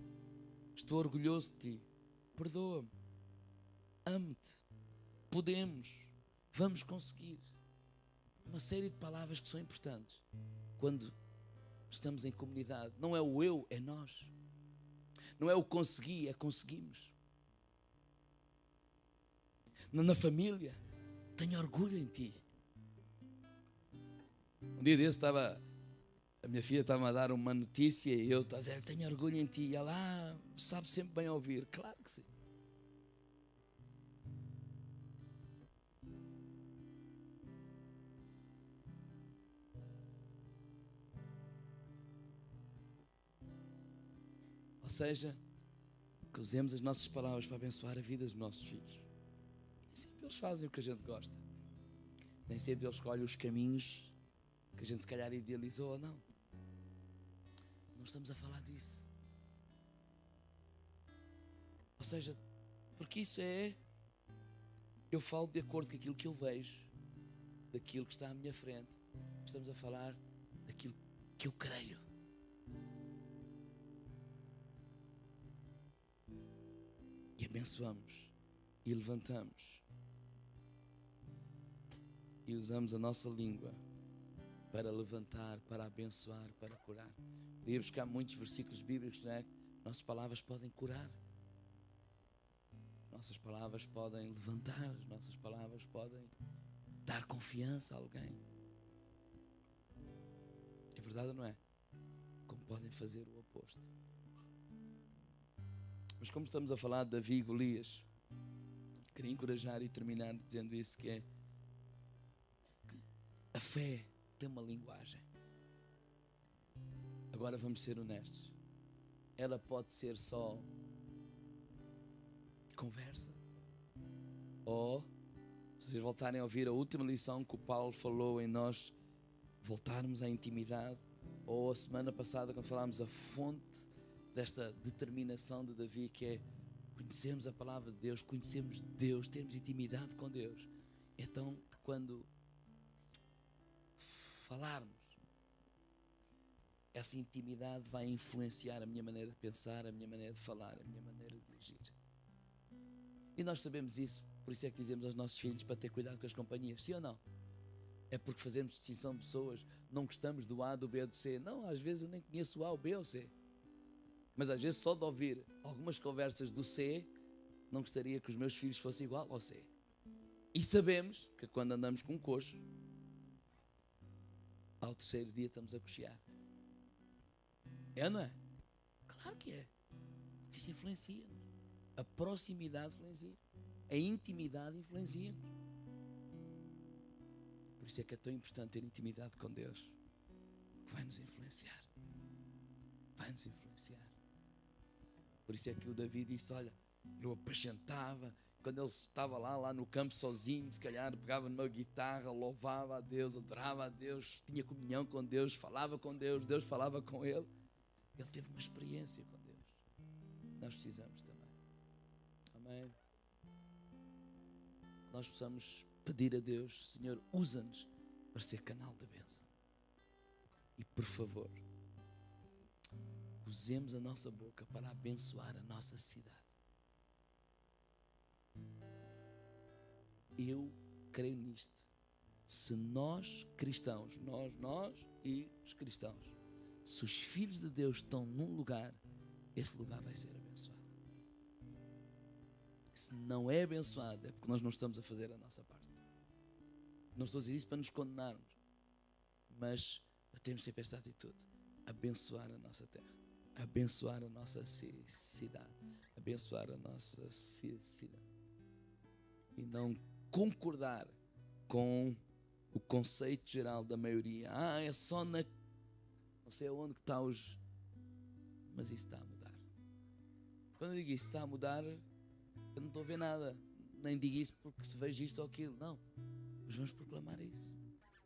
Estou orgulhoso de ti, perdoa-me, amo-te, podemos, vamos conseguir. Uma série de palavras que são importantes quando estamos em comunidade. Não é o eu, é nós. Não é o consegui, é conseguimos. Na família, tenho orgulho em ti. Um dia desse a minha filha estava a dar uma notícia e eu estava a dizer: tenho orgulho em ti. E ela sabe sempre bem ouvir. Claro que sim. Ou seja, que usemos as nossas palavras para abençoar a vida dos nossos filhos. Nem sempre eles fazem o que a gente gosta. Nem sempre eles escolhem os caminhos que a gente se calhar idealizou ou não. Não estamos a falar disso. Ou seja, porque isso eu falo de acordo com aquilo que eu vejo, daquilo que está à minha frente. Estamos a falar daquilo que eu creio. E abençoamos, e levantamos, e usamos a nossa língua para levantar, para abençoar, para curar. Podia buscar muitos versículos bíblicos, não é? Nossas palavras podem curar. Nossas palavras podem levantar. Nossas palavras podem dar confiança a alguém. É verdade ou não é? Como podem fazer o oposto. Mas como estamos a falar de Davi e Golias, queria encorajar e terminar dizendo isso, que a fé tem uma linguagem. Agora vamos ser honestos. Ela pode ser só conversa. Ou, se vocês voltarem a ouvir a última lição que o Paulo falou em nós voltarmos à intimidade, ou a semana passada quando falámos a fonte desta determinação de Davi, que é conhecermos a palavra de Deus, conhecermos Deus, termos intimidade com Deus. Então, quando falarmos, essa intimidade vai influenciar a minha maneira de pensar, a minha maneira de falar, a minha maneira de agir. E nós sabemos isso, por isso é que dizemos aos nossos filhos para ter cuidado com as companhias, sim ou não? É porque fazemos distinção de pessoas, não gostamos do A, do B ou do C. Não, às vezes eu nem conheço o A, o B ou o C. Mas às vezes só de ouvir algumas conversas do C, não gostaria que os meus filhos fossem igual ao C. E sabemos que quando andamos com um coxo, ao terceiro dia estamos a coxear. É ou não é? Claro que é. Porque isso influencia-nos. A proximidade influencia. A intimidade influencia-nos. Por isso é que é tão importante ter intimidade com Deus, que vai nos influenciar. Vai nos influenciar. Por isso é que o Davi disse: olha, eu apacentava, quando ele estava lá no campo sozinho, se calhar pegava numa guitarra, louvava a Deus, adorava a Deus, tinha comunhão com Deus, falava com Deus, Deus falava com ele. Ele teve uma experiência com Deus. Nós precisamos também. Amém? Nós possamos pedir a Deus: Senhor, usa-nos para ser canal de bênção. E por favor, usemos a nossa boca para abençoar a nossa cidade. Eu creio nisto. Se nós cristãos, nós e os cristãos, se os filhos de Deus estão num lugar, esse lugar vai ser abençoado. Se não é abençoado, é porque nós não estamos a fazer a nossa parte. Não estou a dizer isso para nos condenarmos, mas temos sempre esta atitude: abençoar a nossa terra. abençoar a nossa cidade, abençoar a nossa cidade, e não concordar com o conceito geral da maioria. É só na não sei aonde que está os... Mas isso está a mudar. Quando eu digo isso está a mudar, eu não estou a ver nada. Nem digo isso porque se vejo isto ou aquilo. Não. Mas vamos proclamar isso.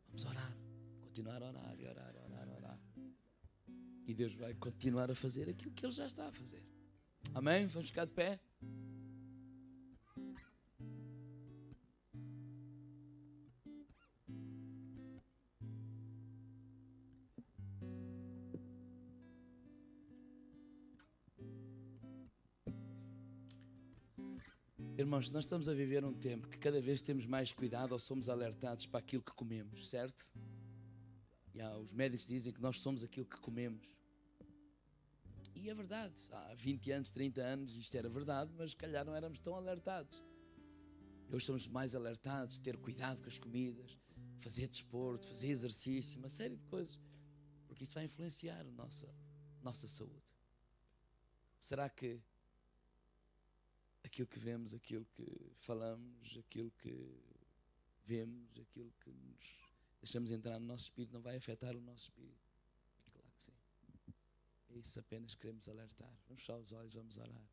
Vamos orar. Continuar a orar e orar, orar, orar. E Deus vai continuar a fazer aquilo que Ele já está a fazer. Amém? Vamos ficar de pé? Irmãos, nós estamos a viver um tempo que cada vez temos mais cuidado ou somos alertados para aquilo que comemos, certo? Os médicos dizem que nós somos aquilo que comemos. E é verdade. Há 20 anos, 30 anos isto era verdade, mas se calhar não éramos tão alertados. Hoje somos mais alertados, ter cuidado com as comidas, fazer desporto, fazer exercício, uma série de coisas, porque isso vai influenciar a nossa saúde. Será que aquilo que vemos, aquilo que falamos, aquilo que vemos, aquilo que nos deixamos entrar no nosso espírito não vai afetar o nosso espírito? Claro que sim. É isso apenas queremos alertar. Vamos fechar os olhos, vamos orar.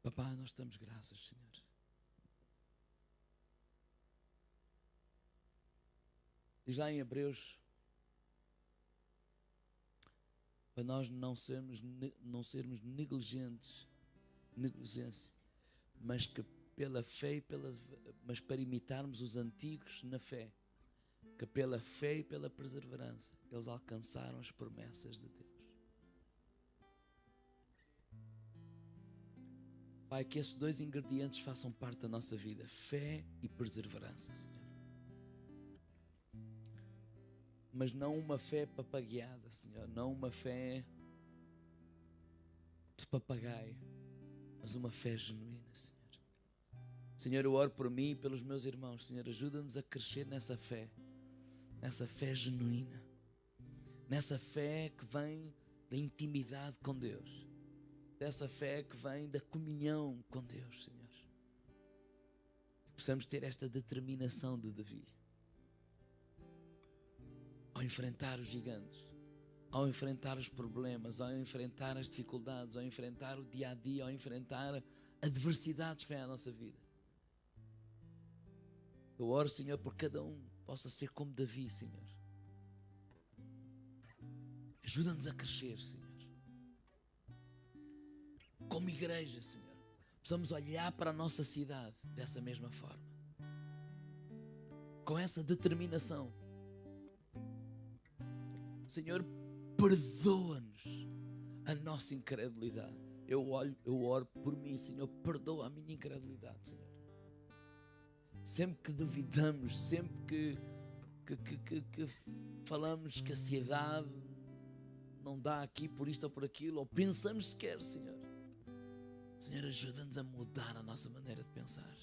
Papá, nós damos graças, Senhor. Diz lá em Hebreus, para nós não sermos negligentes, mas que pela fé mas para imitarmos os antigos na fé, que pela fé e pela perseverança eles alcançaram as promessas de Deus. Pai, que esses dois ingredientes façam parte da nossa vida, fé e perseverança, Senhor. Mas não uma fé papagueada, Senhor, não uma fé de papagaio, mas uma fé genuína, Senhor. Senhor, eu oro por mim e pelos meus irmãos, Senhor, ajuda-nos a crescer nessa fé genuína, nessa fé que vem da intimidade com Deus, dessa fé que vem da comunhão com Deus, Senhor. Que possamos ter esta determinação de Davi, ao enfrentar os gigantes, ao enfrentar os problemas, ao enfrentar as dificuldades, ao enfrentar o dia a dia, ao enfrentar adversidades que vêm à nossa vida. Eu oro, Senhor, por cada um possa ser como Davi, Senhor. Ajuda-nos a crescer, Senhor. Como igreja, Senhor, possamos olhar para a nossa cidade dessa mesma forma, com essa determinação. Senhor, perdoa-nos a nossa incredulidade. Eu oro por mim, Senhor, perdoa a minha incredulidade, Senhor. Sempre que duvidamos, sempre que falamos que a cidade não dá aqui por isto ou por aquilo, ou pensamos sequer, Senhor. Senhor, ajuda-nos a mudar a nossa maneira de pensar.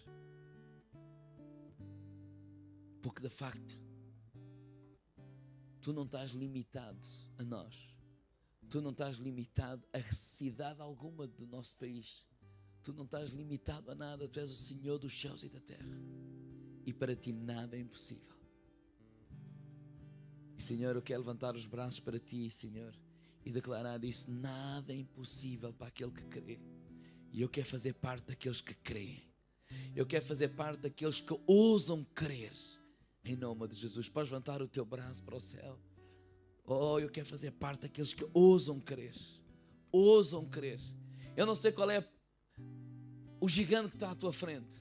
Porque de facto, Tu não estás limitado a nós. Tu não estás limitado a cidade alguma do nosso país. Tu não estás limitado a nada. Tu és o Senhor dos céus e da terra. E para Ti nada é impossível. E Senhor, eu quero levantar os braços para Ti, Senhor, e declarar isso: nada é impossível para aquele que crê. E eu quero fazer parte daqueles que creem. Eu quero fazer parte daqueles que ousam crer. Em nome de Jesus, podes levantar o teu braço para o céu. Oh, eu quero fazer parte daqueles que ousam crer. Ousam crer. Eu não sei qual é o gigante que está à tua frente,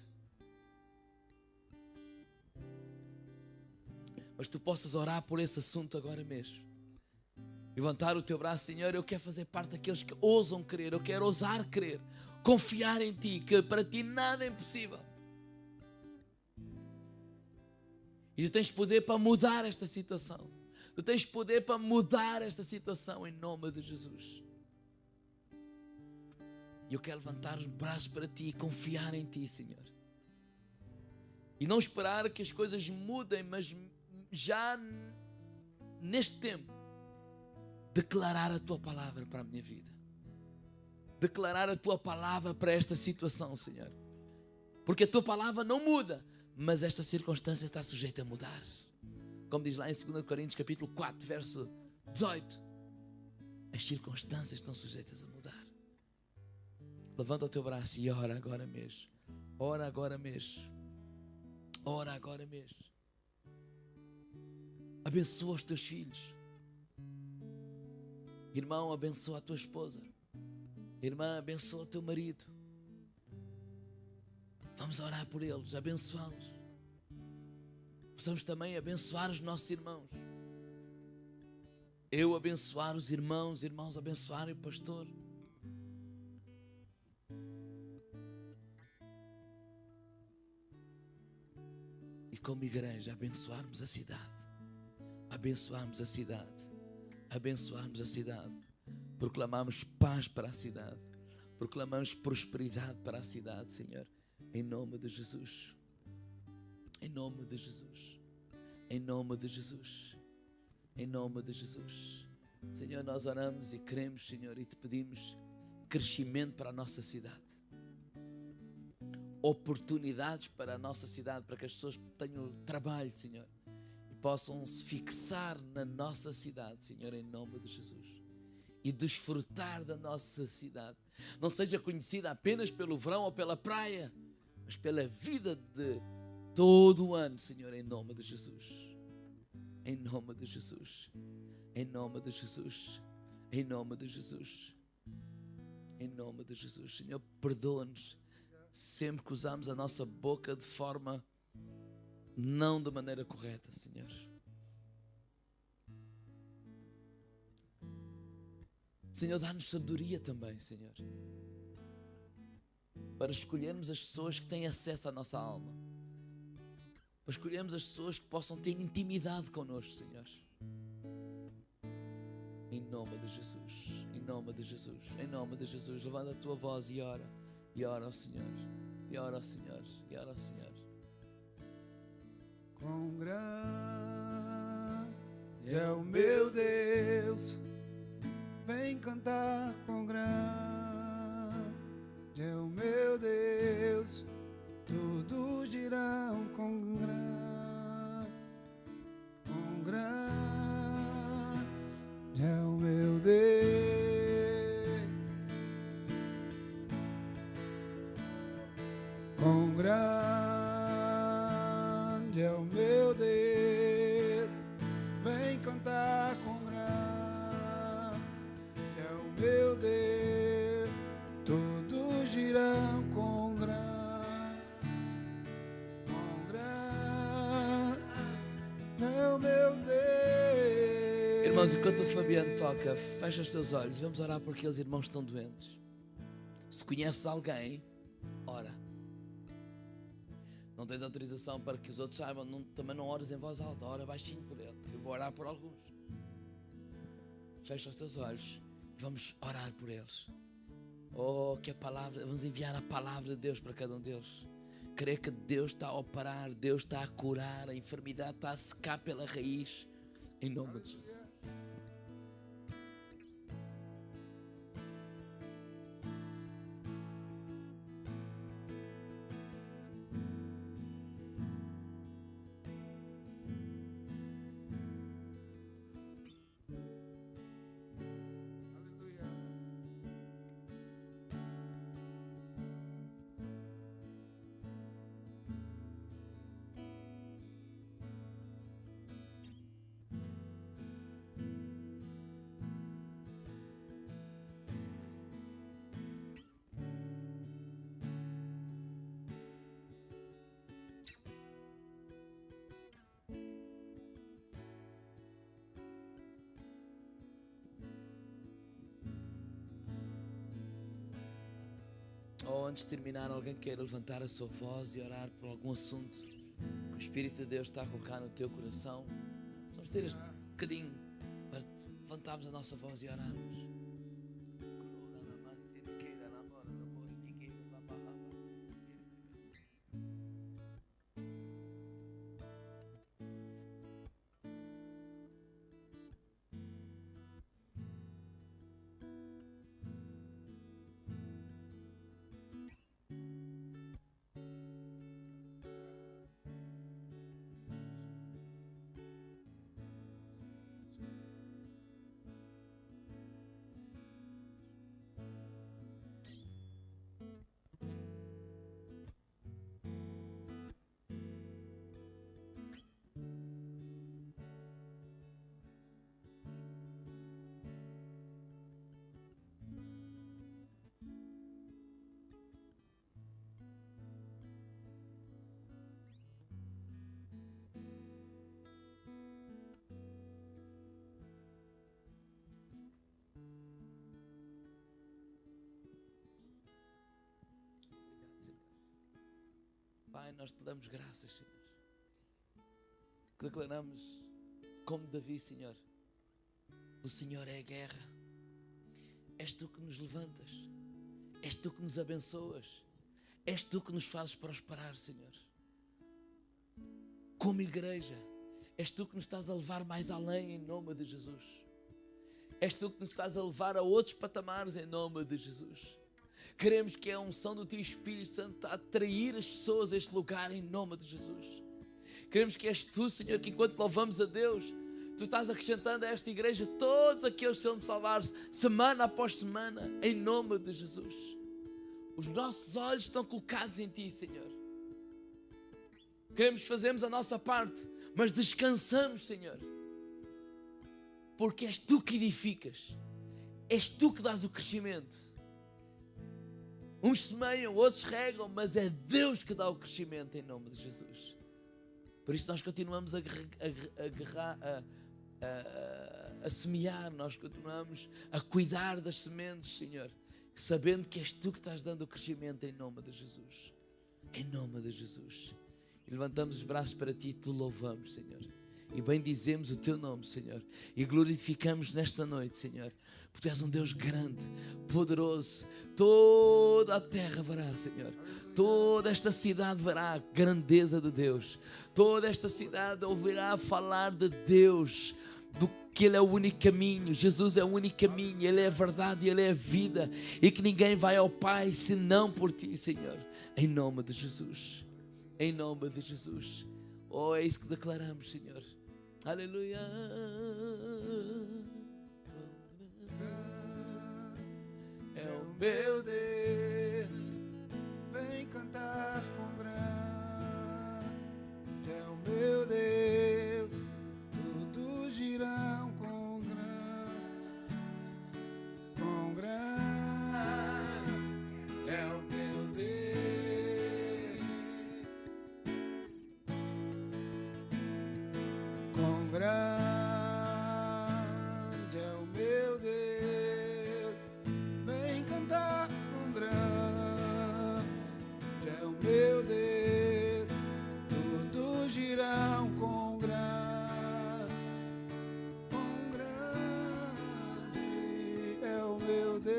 mas tu possas orar por esse assunto agora mesmo. Levantar o teu braço: Senhor, eu quero fazer parte daqueles que ousam crer. Eu quero ousar crer, confiar em Ti, que para Ti nada é impossível. E Tu tens poder para mudar esta situação. Tu tens poder para mudar esta situação em nome de Jesus. E eu quero levantar os braços para Ti e confiar em Ti, Senhor. E não esperar que as coisas mudem, mas já neste tempo, declarar a tua palavra para a minha vida. Declarar a tua palavra para esta situação, Senhor. Porque a tua palavra não muda, mas esta circunstância está sujeita a mudar. Como diz lá em 2 Coríntios capítulo 4, verso 18. As circunstâncias estão sujeitas a mudar. Levanta o teu braço e ora agora mesmo. Ora agora mesmo. Ora agora mesmo. Abençoa os teus filhos. Irmão, abençoa a tua esposa. Irmã, abençoa o teu marido. Vamos orar por eles, abençoá-los. Possamos também abençoar os nossos irmãos. Eu abençoar os irmãos, irmãos abençoarem o pastor. E como igreja abençoarmos a cidade. Abençoarmos a cidade. Abençoarmos a cidade. Proclamamos paz para a cidade. Proclamamos prosperidade para a cidade, Senhor. Em nome de Jesus. Em nome de Jesus. Em nome de Jesus. Em nome de Jesus. Senhor, nós oramos e cremos, Senhor, e te pedimos crescimento para a nossa cidade. Oportunidades para a nossa cidade, para que as pessoas tenham trabalho, Senhor, e possam se fixar na nossa cidade, Senhor, em nome de Jesus. E desfrutar da nossa cidade. Não seja conhecida apenas pelo verão ou pela praia, mas pela vida de todo o ano, Senhor, em nome de Jesus. Em nome de Jesus. Em nome de Jesus. Em nome de Jesus. Em nome de Jesus. Senhor, perdoa-nos sempre que usamos a nossa boca de forma não de maneira correta, Senhor. Senhor, dá-nos sabedoria também, Senhor, para escolhermos as pessoas que têm acesso à nossa alma, para escolhermos as pessoas que possam ter intimidade connosco, Senhor. Em nome de Jesus, em nome de Jesus, em nome de Jesus. Levanta a tua voz e ora ao Senhor, e ora ao Senhor, e ora ao Senhor. Quão grande é o meu Deus, vem cantar. Quão grande é o meu Deus, todos dirão quão grande é o meu Deus, quão grande é o meu Deus, vem cantar. Quão grande é o meu Deus, todos dirão quão grande é o meu Deus. Irmãos, enquanto o Fabiano toca, fecha os teus olhos. Vamos orar por aqueles irmãos que estão doentes. Se conheces alguém, ora. Não tens autorização para que os outros saibam, também não ores em voz alta, ora baixinho por ele. Eu vou orar por alguns. Fecha os teus olhos e vamos orar por eles. Oh, que a palavra, vamos enviar a palavra de Deus para cada um deles. Crer que Deus está a operar, Deus está a curar, a enfermidade está a secar pela raiz. Em nome de Jesus. Ou antes de terminar, alguém queira levantar a sua voz e orar por algum assunto que o Espírito de Deus está a colocar no teu coração. Vamos ter este bocadinho para levantarmos a nossa voz e orarmos. Pai, nós te damos graças, Senhor. Declaramos como Davi, Senhor. O Senhor é a guerra. És tu que nos levantas. És tu que nos abençoas. És tu que nos fazes prosperar, Senhor. Como igreja, és tu que nos estás a levar mais além em nome de Jesus. És tu que nos estás a levar a outros patamares em nome de Jesus. Queremos que a unção do Teu Espírito Santo a atrair as pessoas a este lugar em nome de Jesus. Queremos que és tu, Senhor, que enquanto louvamos a Deus, tu estás acrescentando a esta igreja todos aqueles que são de salvar-se semana após semana em nome de Jesus. Os nossos olhos estão colocados em Ti, Senhor. Queremos fazermos a nossa parte, mas descansamos, Senhor. Porque és tu que edificas. És tu que dás o crescimento. Uns semeiam, outros regam, mas é Deus que dá o crescimento em nome de Jesus. Por isso nós continuamos a semear, nós continuamos a cuidar das sementes, Senhor, sabendo que és tu que estás dando o crescimento em nome de Jesus. Em nome de Jesus. E levantamos os braços para Ti e Te louvamos, Senhor. E bendizemos o Teu nome, Senhor. E glorificamos nesta noite, Senhor. Porque Tu és um Deus grande, poderoso. Toda a terra verá, Senhor. Toda esta cidade verá a grandeza de Deus. Toda esta cidade ouvirá falar de Deus, do que Ele é o único caminho. Jesus é o único caminho. Ele é a verdade e Ele é a vida. E que ninguém vai ao Pai senão por Ti, Senhor. Em nome de Jesus. Em nome de Jesus. Oh, é isso que declaramos, Senhor. Aleluia. É o meu Deus, vem cantar com grande. É o meu Deus, todos girão com grande, com grande. É o meu Deus, com grande. É o meu Deus, vem cantar com grande. É o meu Deus, todos girão com grande, com grande. É o meu Deus,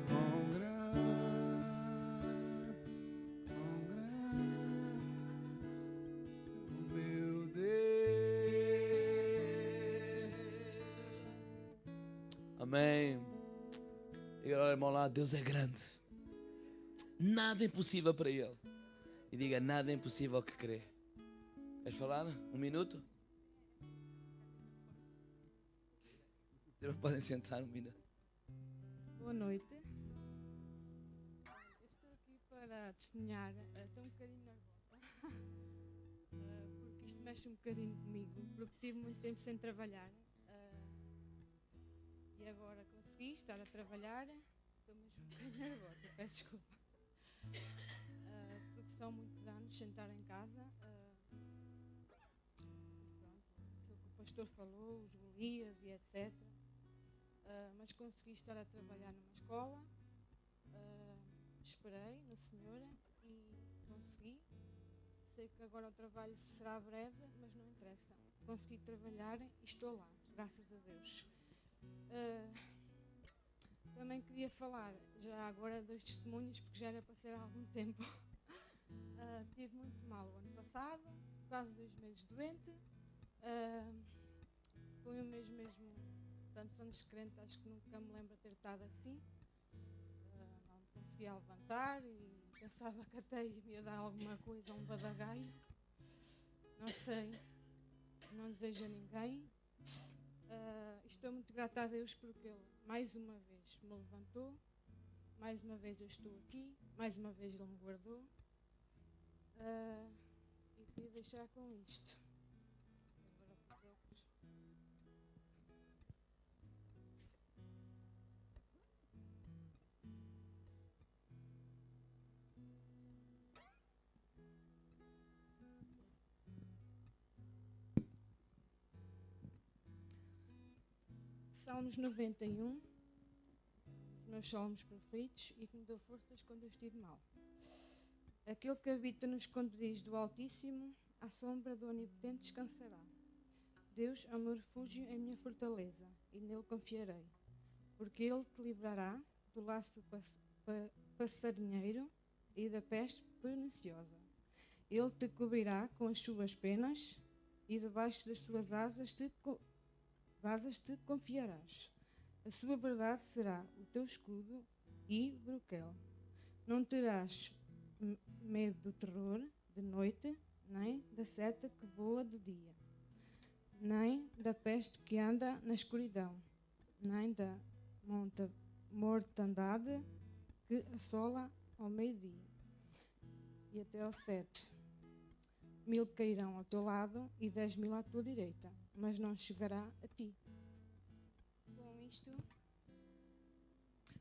com grande, com grande. O meu Deus. Amém. E agora, irmão, lá, Deus é grande. Nada é impossível para Ele. E diga, nada é impossível que crê. Queres falar? Um minuto? Podem sentar um minuto. Boa noite. Eu estou aqui para testemunhar. Estou um bocadinho nervosa. Porque isto mexe um bocadinho comigo. Porque tive muito tempo sem trabalhar. E agora consegui estar a trabalhar. Estou mesmo um bocadinho nervosa. Peço desculpa. Porque são muitos anos sem estar em casa. Pronto, aquilo que o pastor falou, os Golias e etc. Mas consegui estar a trabalhar numa escola, esperei no Senhor e consegui. Sei que agora o trabalho será breve, mas não interessa. Consegui trabalhar e estou lá, graças a Deus. Também queria falar, já agora, 2 testemunhos, porque já era para ser há algum tempo. Tive muito mal o ano passado, quase 2 meses doente. Foi um mês mesmo. Tantos anos crente, acho que nunca me lembro de ter estado assim. Não me conseguia levantar e pensava que até me ia dar alguma coisa, um badagaio. Não sei, não desejo a ninguém. Estou muito grata a Deus porque Ele, mais uma vez, me levantou. Mais uma vez eu estou aqui. Mais uma vez Ele me guardou. E queria deixar com isto. Salmos 91, meus salmos preferidos e que me deu forças quando eu estive mal. Aquele que habita nos esconderijos do Altíssimo, à sombra do Onipotente descansará. Deus é o meu refúgio e a minha fortaleza, e nele confiarei. Porque ele te livrará do laço passarinheiro e da peste perniciosa. Ele te cobrirá com as suas penas, e debaixo das suas asas te confiarás. A sua verdade será o teu escudo e broquel. Não terás medo do terror de noite, nem da seta que voa de dia, nem da peste que anda na escuridão, nem da mortandade que assola ao meio-dia. E até ao 7. 1000 cairão ao teu lado e 10.000 à tua direita, mas não chegará a ti. Com isto,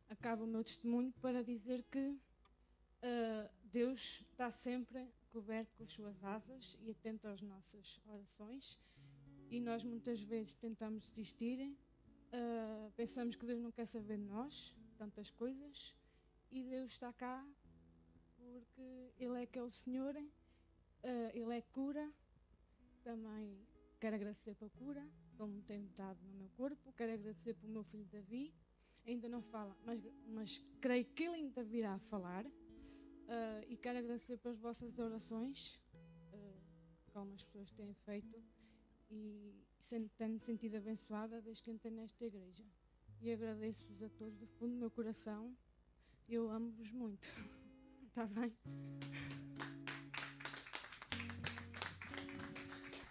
acaba o meu testemunho para dizer que Deus está sempre coberto com as suas asas e atento às nossas orações, e nós muitas vezes tentamos desistir, pensamos que Deus não quer saber de nós, tantas coisas, e Deus está cá porque Ele é que é o Senhor, Ele é cura. Também quero agradecer pela cura, como tem dado no meu corpo, quero agradecer pelo meu filho Davi, ainda não fala, mas creio que ele ainda virá a falar. E quero agradecer pelas vossas orações, que algumas pessoas têm feito, e tenho-me sentido abençoada desde que entrei nesta igreja. E agradeço-vos a todos do fundo do meu coração. Eu amo-vos muito. Está bem?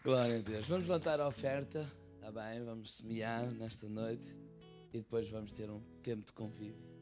Glória a Deus. Vamos levantar a oferta, está bem? Vamos semear nesta noite e depois vamos ter um tempo de convívio.